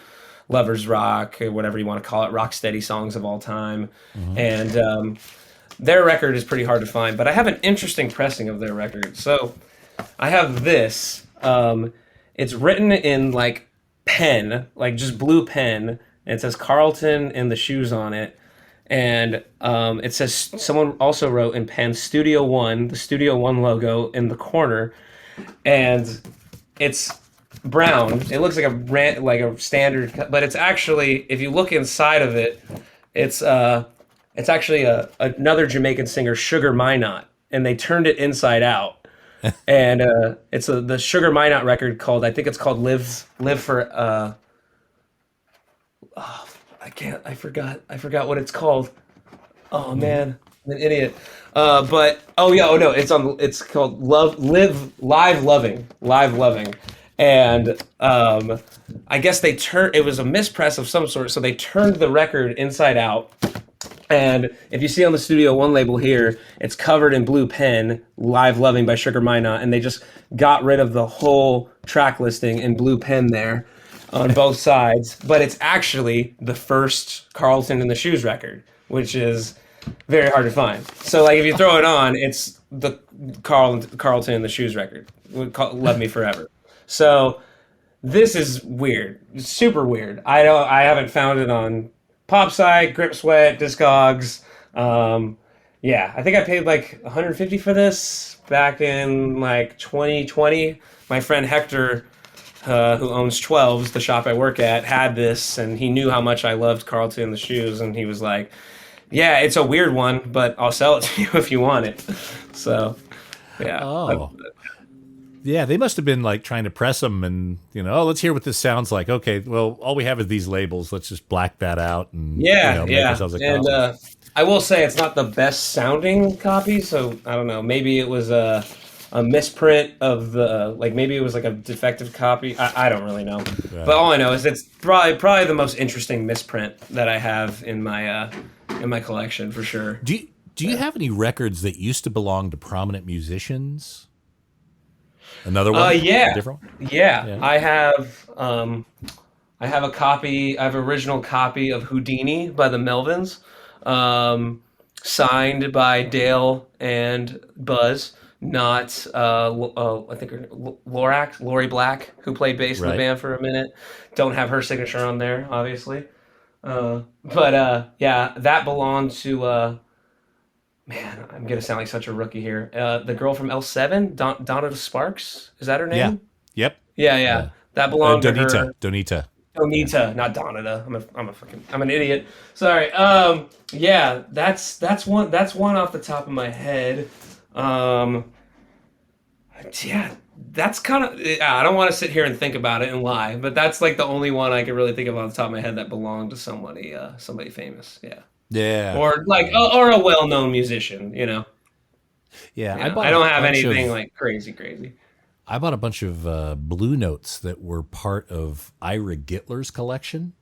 lovers rock, or whatever you want to call it, rock steady songs of all time. Mm-hmm. And their record is pretty hard to find, but I have an interesting pressing of their record. So I have this. It's written in like pen, like just blue pen, and it says Carlton and the Shoes on it, and it says, someone also wrote in pen Studio One, the Studio One logo in the corner, and it's brown. It looks like a standard, but it's actually, if you look inside of it, it's actually another Jamaican singer, Sugar Minott, and they turned it inside out. And it's the Sugar Minott record called, I think it's called Live for I forgot what it's called. Oh man, I'm an idiot. It's called Live Loving. And I guess it was a mispress of some sort, so they turned the record inside out. And if you see on the Studio One label here, it's covered in blue pen, Live Loving by Sugar Minott, and they just got rid of the whole track listing in blue pen there on both sides. But it's actually the first Carlton and the Shoes record, which is very hard to find. So like if you throw it on, it's the Carlton and the Shoes record, Love Me Forever. So This is weird. It's super weird. I haven't found it on PopSite, GripSweat, Discogs. Yeah, I think I paid like 150 for this back in like 2020. My friend Hector, who owns 12s, the shop I work at, had this, and he knew how much I loved Carlton and the shoes, and he was like, "Yeah, it's a weird one, but I'll sell it to you if you want it." So, yeah. Oh. Yeah, they must have been like trying to press them and, oh, let's hear what this sounds like. Okay, well, all we have is these labels. Let's just black that out and Yeah, make yeah. ourselves a And copy. I will say it's not the best sounding copy, so I don't know. Maybe it was a misprint of the like maybe it was like a defective copy. I don't really know. Right. But all I know is it's probably the most interesting misprint that I have in my collection for sure. Do you have any records that used to belong to prominent musicians? Another one? Yeah. A different one? Yeah. Yeah. I have a copy. I have an original copy of Houdini by the Melvins, signed by Dale and Buzz. Not I think Lori Black, who played bass in the Right. band for a minute. Don't have her signature on there, obviously. But yeah, that belonged to man. I'm gonna sound like such a rookie here. The girl from L7, Donna Sparks. Is that her Yeah. name? Yep. Yeah, Yeah. yeah. That belonged to Donita. her. Donita. Donita, not Donita. I'm an idiot. Sorry. Yeah, that's one off the top of my head. Um, yeah, that's kind of. I don't want to sit here and think about it and lie, but that's like the only one I can really think of off the top of my head that belonged to somebody famous. Yeah, Yeah. or like or a well-known musician. Yeah. I don't have anything like crazy, crazy. I bought a bunch of Blue Notes that were part of Ira Gitler's collection.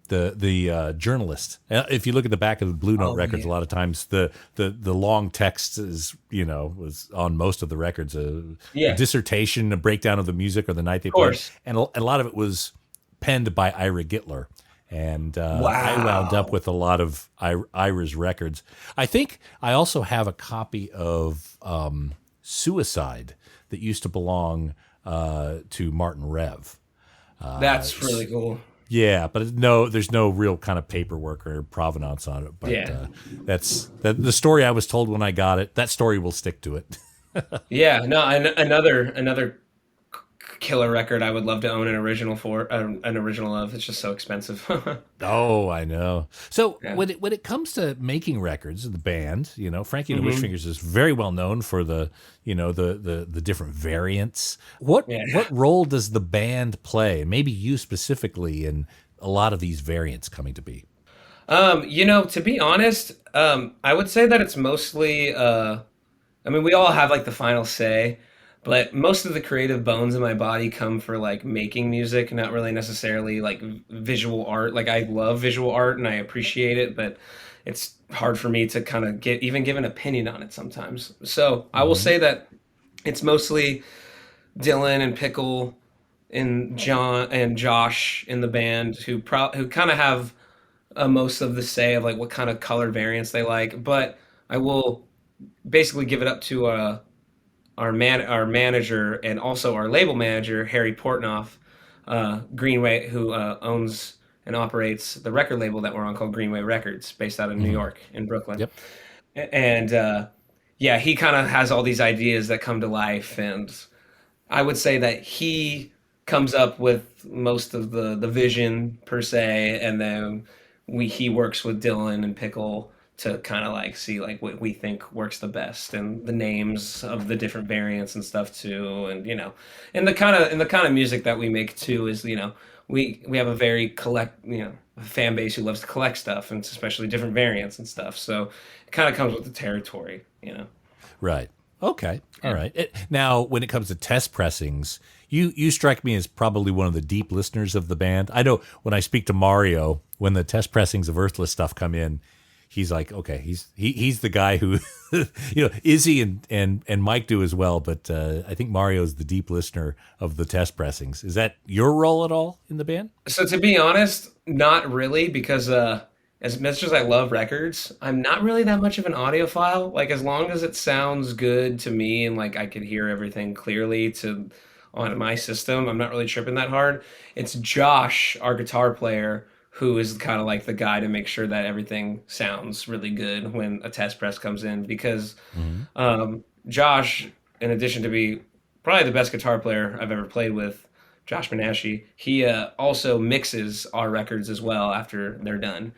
The journalist. If you look at the back of the Blue Note records, yeah. a lot of times the long text is was on most of the records a Yeah. dissertation, a breakdown of the music or the night they Of course. played, and a lot of it was penned by Ira Gitler. And I Wow. wound up with a lot of Ira's records. I think I also have a copy of Suicide that used to belong to Martin Rev. That's really cool. Yeah, but there's no real kind of paperwork or provenance on it. But Yeah. that's the story I was told when I got it. That story will stick to it. Yeah, no, another killer record I would love to own an original of. It's just so expensive. Oh, I know. So Yeah. when it comes to making records, the band, Frankie and the Wishfingers is very well known for the the different variants. What role does the band play? Maybe you specifically in a lot of these variants coming to be. To be honest, I would say that it's mostly I mean, we all have like the final say, but most of the creative bones in my body come for like making music, not really necessarily like visual art. Like I love visual art and I appreciate it, but it's hard for me to kind of give an opinion on it sometimes. So I will say that it's mostly Dylan and Pickle and John and Josh in the band who kind of have most of the say of like what kind of color variants they like. But I will basically give it up to our manager and also our label manager Harry Portnoff, Greenway, who owns and operates the record label that we're on called Greenway Records, based out of New York in Brooklyn. Yep. And yeah, he kind of has all these ideas that come to life, and I would say that he comes up with most of the vision per se, and then he works with Dylan and Pickle to kind of like see like what we think works the best and the names of the different variants and stuff too, and and the kind of music that we make too is we have a very a fan base who loves to collect stuff, and especially different variants and stuff, so it kind of comes with the territory. Right. Okay. All right. Now, when it comes to test pressings, you strike me as probably one of the deep listeners of the band. I know when I speak to Mario, when the test pressings of Earthless stuff come in, he's like, okay, he's the guy who, Izzy and Mike do as well, but I think Mario's the deep listener of the test pressings. Is that your role at all in the band? So to be honest, not really, because as much as I love records, I'm not really that much of an audiophile. Like as long as it sounds good to me and like I can hear everything clearly to on my system. I'm not really tripping that hard. It's Josh, our guitar player, who is kind of like the guy to make sure that everything sounds really good when a test press comes in. Because Josh, in addition to be probably the best guitar player I've ever played with, Josh Menashe, he also mixes our records as well after they're done.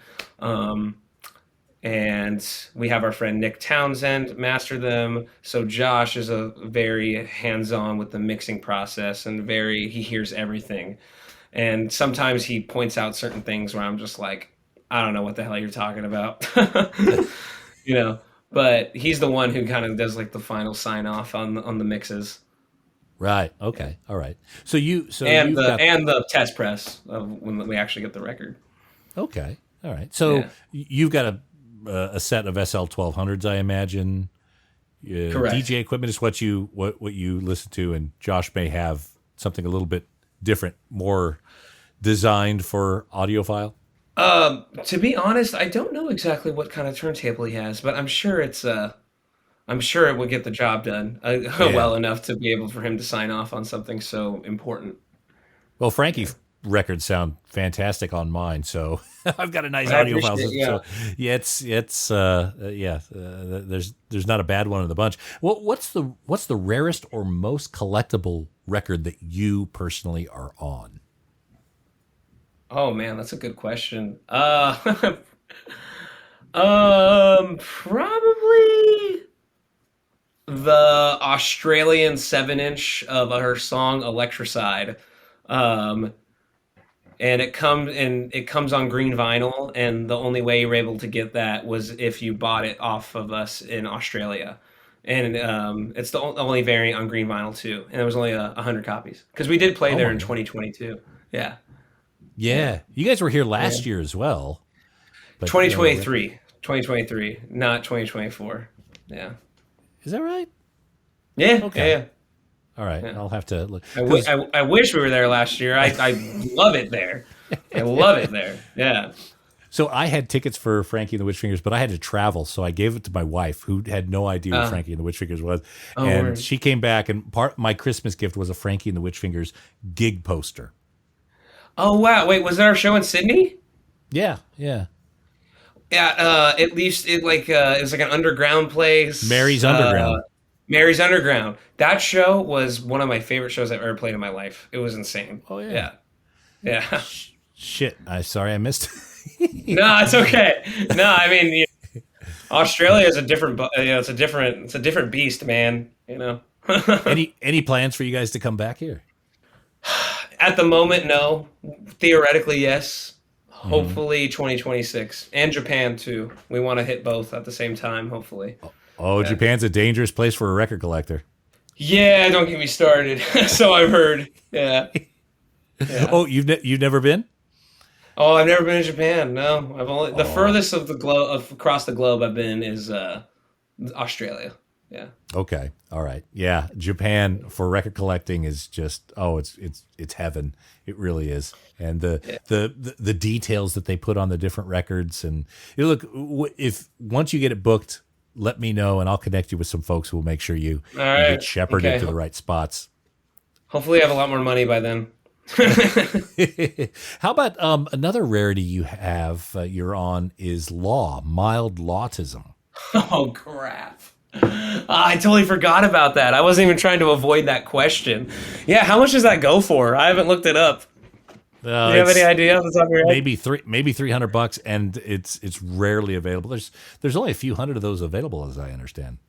And we have our friend Nick Townsend master them. So Josh is a very hands-on with the mixing process and he hears everything. And sometimes he points out certain things where I'm just like, I don't know what the hell you're talking about. But he's the one who kind of does like the final sign off on the mixes. Right. Okay. All right. And the test press of when we actually get the record. Okay. All right. So you've got a set of SL 1200s, I imagine. Correct. DJ equipment is what you listen to, and Josh may have something a little bit different, more designed for audiophile. To be honest, I don't know exactly what kind of turntable he has, but I'm sure I'm sure it would get the job done well enough to be able for him to sign off on something so important. Well, Frankie's records sound fantastic on mine, so I've got a nice audio file system. So there's not a bad one in the bunch. Well, what's the rarest or most collectible record that you personally are on? Oh man, that's a good question. Probably the Australian 7-inch of her song Electricide. And it comes on green vinyl, and the only way you were able to get that was if you bought it off of us in Australia. And it's the only variant on green vinyl too, and there was only 100 copies because we did play there in 2022. Yeah, you guys were here last year as well. But 2023, not 2024. Yeah, is that right? Yeah. Okay. Yeah. All right, I'll have to look. I wish we were there last year. I love it there. I love it there. Yeah. So I had tickets for Frankie and the Witchfingers, but I had to travel, so I gave it to my wife, who had no idea what Frankie and the Witchfingers was. And she came back, and my Christmas gift was a Frankie and the Witchfingers gig poster. Oh wow! Wait, was there a show in Sydney? Yeah. At least it was like an underground place. Mary's Underground. Mary's Underground. That show was one of my favorite shows I've ever played in my life. It was insane. Oh yeah. Yeah. Shit. Sorry I missed. No, it's okay. No, I mean, Australia is a different. It's a different beast, man. Any plans for you guys to come back here? At the moment, no. Theoretically, yes. Hopefully 2026 and Japan too. We want to hit both at the same time, hopefully. Oh, yeah. Japan's a dangerous place for a record collector. Yeah, don't get me started. So I've heard. Yeah. Oh, you've never been? Oh, I've never been to Japan. No, I've only the furthest of the globe across the globe I've been is Australia. Yeah. Okay. All right. Yeah. Japan for record collecting is just it's heaven. It really is. And the details that they put on the different records, and look, if once you get it booked, let me know and I'll connect you with some folks who will make sure you get shepherded to the right spots. Hopefully, I have a lot more money by then. How about another rarity you have you're on is mild autism. Oh crap. I totally forgot about that. I wasn't even trying to avoid that question. Yeah, how much does that go for? I haven't looked it up. Do you have any idea off the top of your head? Maybe $300, and it's rarely available. There's only a few hundred of those available, as I understand.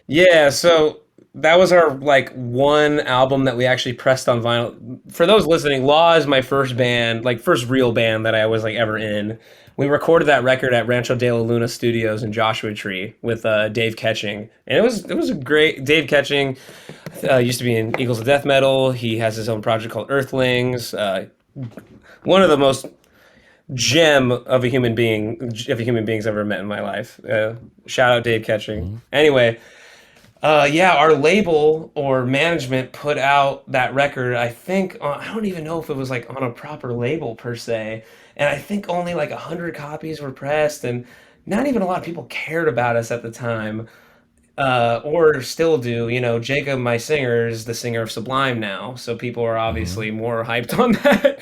Yeah, so that was our one album that we actually pressed on vinyl. For those listening, Law is my first band, first real band that I was ever in. We recorded that record at Rancho de la Luna Studios in Joshua Tree with Dave Ketching, and it was a great. Dave Ketching used to be in Eagles of Death Metal. He has his own project called Earthlings. One of the most gem of a human beings I've ever met in my life. Shout out Dave Ketching. Mm-hmm. Anyway, our label or management put out that record. I think I don't even know if it was on a proper label per se. And I think only 100 copies were pressed, and not even a lot of people cared about us at the time. or still do. Jacob, my singer, is the singer of Sublime now, so people are Mm-hmm. obviously more hyped on that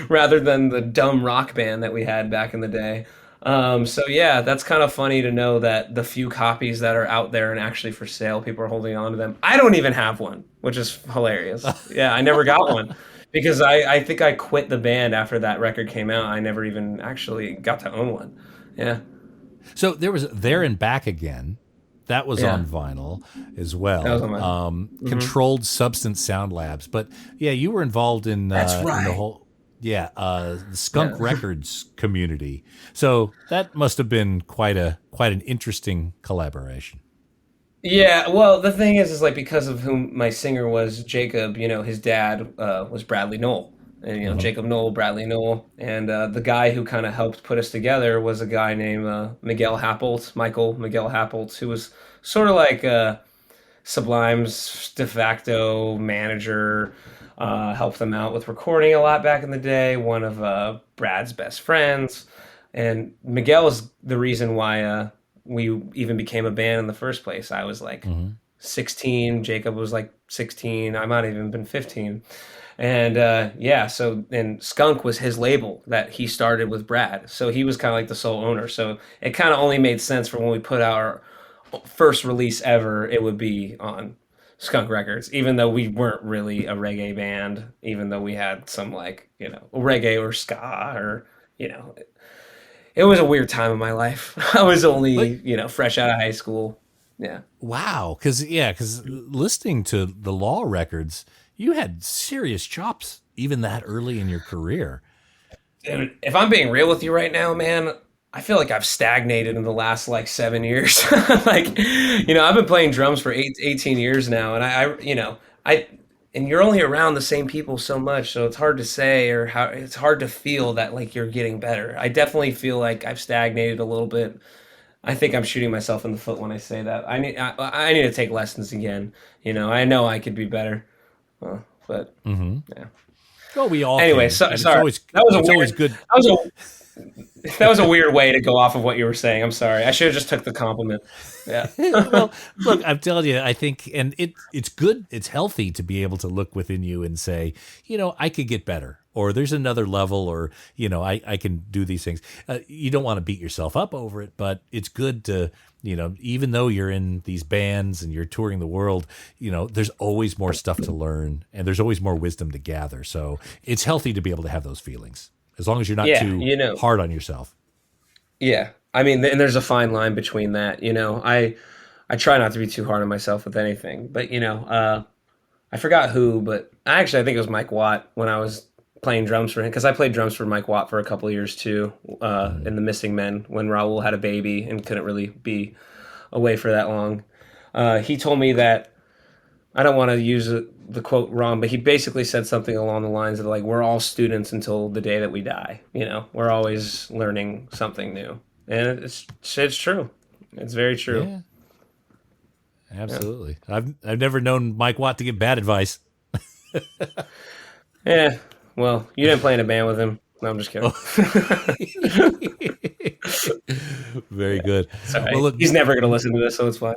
rather than the dumb rock band that we had back in the day. So yeah, that's kind of funny to know that the few copies that are out there and actually for sale, people are holding on to them. I don't even have one, which is hilarious. Yeah, I never got one because I think I quit the band after that record came out. I never even actually got to own one. Yeah, So there was There and Back Again. That was yeah, on vinyl as that was well. on my. Mhm. Controlled Substance Sound Labs. But yeah, you were involved That's in the right. whole the Skunk Yeah. Records community. So that must have been quite an interesting collaboration. Yeah, well, the thing is like because of whom my singer was, Jacob. His dad was Bradley Knoll, and Hmm. Jacob Knoll, Bradley Knoll, and the guy who kind of helped put us together was a guy named Michael Miguel Happold, who was sort of like Sublime's de facto manager. Helped them out with recording a lot back in the day. One of Brad's best friends, and Miguel is the reason why we even became a band in the first place. I was like Hmm. 16. Jacob was like 16. I might have even been 15. And yeah, so and Skunk was his label that he started with Brad. So he was kind of like the sole owner. So it kind of only made sense for when we put out our first release ever, it would be on Skunk Records, even though we weren't really a reggae band, even though we had some like, reggae or ska or, you know, it was a weird time in my life. I was But only, fresh out of high school. Yeah. wow, because listening to the Law records, you had serious chops even that early in your career. And if I'm being real with you right now, man, I feel like I've stagnated in the last like 7 years. Like, I've been playing drums for 18 years now, and I, and you're only around the same people so much, so it's hard to say or how it's hard to feel that like you're getting better. I definitely feel like I've stagnated a little bit. I think I'm shooting myself in the foot when I say that. I need to take lessons again. I know I could be better, but yeah. Well, we all Anyway, can, so, and sorry. That was a it's always weird. good. That was that was a weird way to go off of what you were saying. I'm sorry. I should have just took the compliment. Yeah. Well, look, I'm telling you, I think, and it's good, it's healthy to be able to look within you and say, I could get better, or there's another level, or I can do these things. You don't want to beat yourself up over it, but it's good to, even though you're in these bands and you're touring the world, there's always more stuff to learn, and there's always more wisdom to gather. So it's healthy to be able to have those feelings, as long as you're not Yeah. too hard on yourself. Yeah. I mean, and there's a fine line between that. I try not to be too hard on myself with anything, but I forgot who, but actually I think it was Mike Watt when I was playing drums for him because I played drums for Mike Watt for a couple of years too, in the Missing Men when Raul had a baby and couldn't really be away for that long. He told me that I don't want to use the quote wrong, but he basically said something along the lines of like, "We're all students until the day that we die." We're always learning something new, and it's true. It's very true. Yeah, Yeah. absolutely. I've never known Mike Watt to give bad advice. Yeah. Well, you didn't play in a band with him. No, I'm just kidding. Very good. Well, Sorry. look, He's never going to listen to this, so it's fine.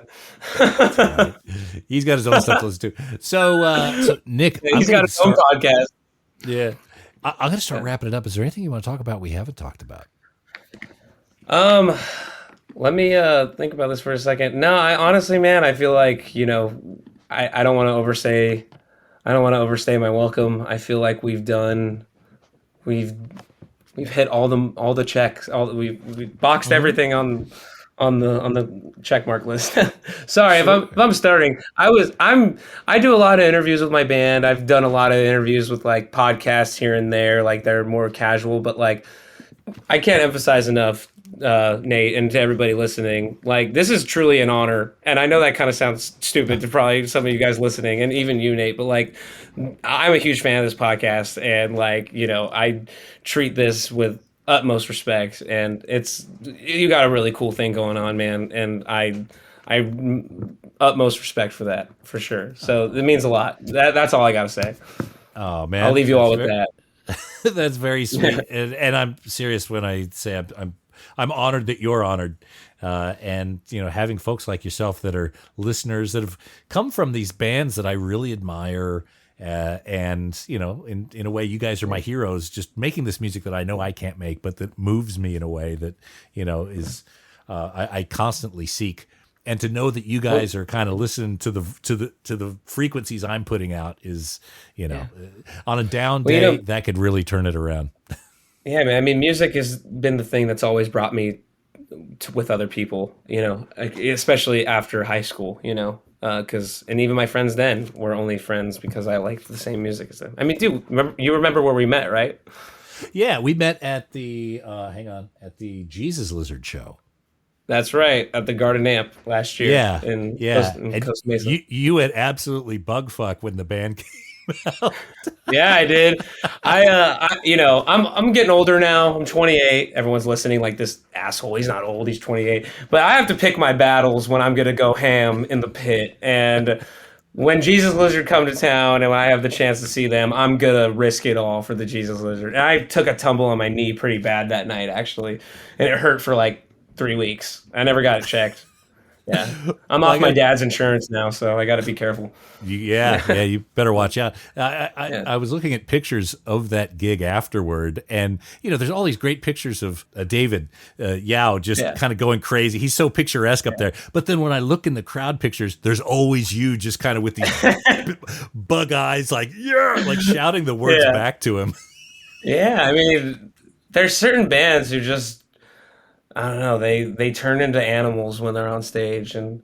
that's all right. He's got his own stuff to listen to. So Nick, I'm He's going got to his own start. podcast. Yeah, I'm going to start Yeah. wrapping it up. Is there anything you want to talk about we haven't talked about? Um, Let me think about this for a second. No, I honestly, man, I feel like, I don't want to overstay. I don't want to overstay my welcome. I feel like we've we've hit all the checks. We've boxed Hmm. everything on the check mark list. Sorry if Sure. I'm starting. I do a lot of interviews with my band. I've done a lot of interviews with like podcasts here and there. Like they're more casual, but like I can't emphasize enough, Nate, and to everybody listening, like this is truly an honor. And I know that kind of sounds stupid to probably some of you guys listening, and even you, Nate. But like, I'm a huge fan of this podcast, and like, I treat this with utmost respect. And you got a really cool thing going on, man. And I utmost respect for that, for sure. So it means a lot. That's all I got to say. Oh I'll man, leave you all with that. that's very sweet, and I'm serious when I say I'm honored that you're honored, and having folks like yourself that are listeners that have come from these bands that I really admire. And in a way, you guys are my heroes, just making this music that I know I can't make, but that moves me in a way that, is, I constantly seek. And to know that you guys are kind of listening to the frequencies I'm putting out is, on a down day, that could really turn it around. Yeah, man. I mean, music has been the thing that's always brought me with other people, especially after high school, and even my friends then were only friends because I liked the same music as them. I mean, dude, you remember where we met, right? Yeah, we met at the at the Jesus Lizard show. That's right, at the Garden Amp last year. Yeah, in Costa Mesa. You had absolutely bug fuck when the band came out. Yeah, I did. I'm getting older now. I'm 28. Everyone's listening like this asshole. He's not old. He's 28. But I have to pick my battles when I'm going to go ham in the pit. And when Jesus Lizard come to town and when I have the chance to see them, I'm going to risk it all for the Jesus Lizard. And I took a tumble on my knee pretty bad that night, actually. And it hurt for like 3 weeks. I never got it checked. Yeah, I'm off my dad's insurance now, so I got to be careful. Yeah, you better watch out. I was looking at pictures of that gig afterward, and there's all these great pictures of David Yao just kind of going crazy. He's so picturesque up there. But then when I look in the crowd pictures, there's always you just kind of with these bug eyes, like shouting the words back to him. Yeah, I mean, there's certain bands who just, I don't know, they turn into animals when they're on stage, and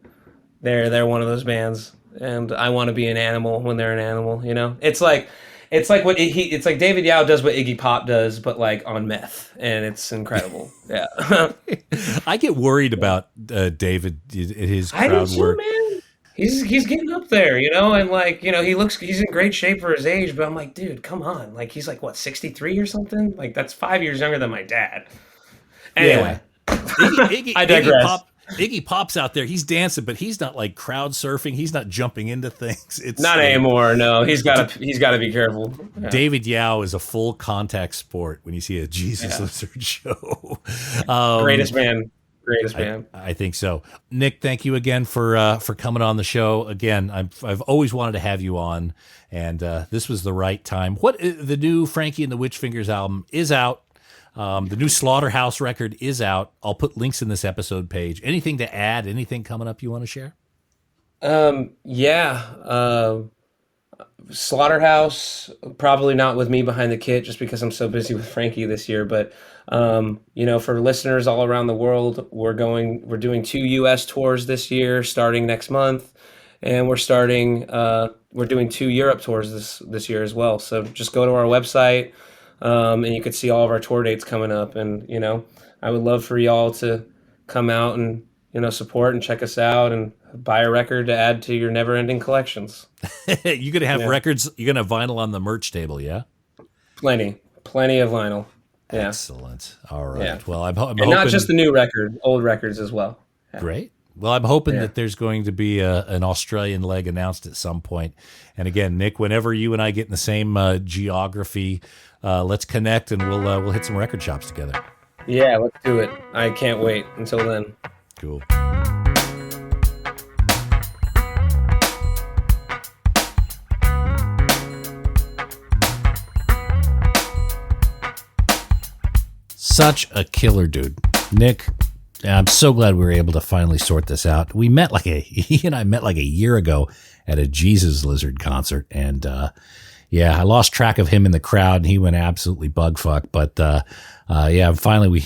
they're one of those bands, and I want to be an animal when they're an animal, It's like David Yao does what Iggy Pop does, but like on meth, and it's incredible. Yeah. I get worried about David, his crowd I do too, work. man. He's getting up there, and he's in great shape for his age, but I'm like, dude, come on. Like, he's like, what, 63 or something? Like, that's 5 years younger than my dad. Anyway. Yeah. Iggy, I digress. Iggy Pop's out there. He's dancing, but he's not like crowd surfing. He's not jumping into things. It's not anymore. No, he's got to be careful. Yeah. David Yao is a full contact sport when you see a Jesus Lizard show. Greatest band. I think so. Nick, thank you again for coming on the show. Again, I've always wanted to have you on, and this was the right time. The new Frankie and the Witchfingers album is out. The new Slaughterhouse record is out. I'll put links in this episode page. Anything to add? Anything coming up you want to share? Slaughterhouse, probably not with me behind the kit just because I'm so busy with Frankie this year. But, for listeners all around the world, we're doing 2 U.S. tours this year, starting next month. And we're doing 2 Europe tours this year as well. So just go to our website. And you could see all of our tour dates coming up. And, I would love for y'all to come out and, support and check us out and buy a record to add to your never-ending collections. You're going to have records, you're going to have vinyl on the merch table, yeah? Plenty of vinyl. Yeah. Excellent. All right. Yeah. Well, I'm and hoping... not just the new record, old records as well. Yeah. Great. Well, I'm hoping that there's going to be an Australian leg announced at some point. And again, Nick, whenever you and I get in the same geography, let's connect and we'll hit some record shops together. Yeah, let's do it. I can't wait until then. Cool. Such a killer dude. Nick, I'm so glad we were able to finally sort this out. He and I met like a year ago at a Jesus Lizard concert, and I lost track of him in the crowd, and he went absolutely bug fuck. But finally we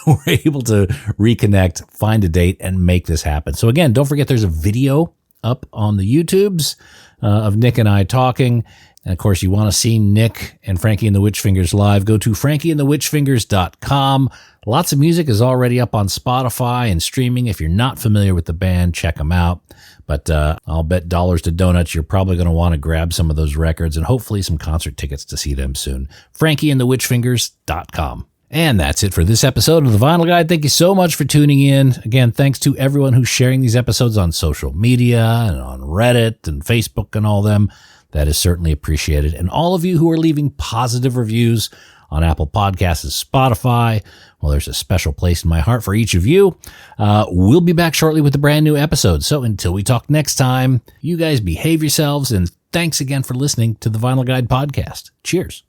were able to reconnect, find a date, and make this happen. So again, don't forget there's a video up on the YouTubes of Nick and I talking. And of course, you want to see Nick and Frankie and the Witchfingers live, go to frankieandthewitchfingers.com. Lots of music is already up on Spotify and streaming. If you're not familiar with the band, check them out. But I'll bet dollars to donuts you're probably going to want to grab some of those records and hopefully some concert tickets to see them soon. frankieandthewitchfingers.com. And that's it for this episode of The Vinyl Guide. Thank you so much for tuning in. Again, thanks to everyone who's sharing these episodes on social media and on Reddit and Facebook and all them. That is certainly appreciated. And all of you who are leaving positive reviews on Apple Podcasts and Spotify. Well, there's a special place in my heart for each of you. We'll be back shortly with a brand new episode. So until we talk next time, you guys behave yourselves, and thanks again for listening to the Vinyl Guide podcast. Cheers.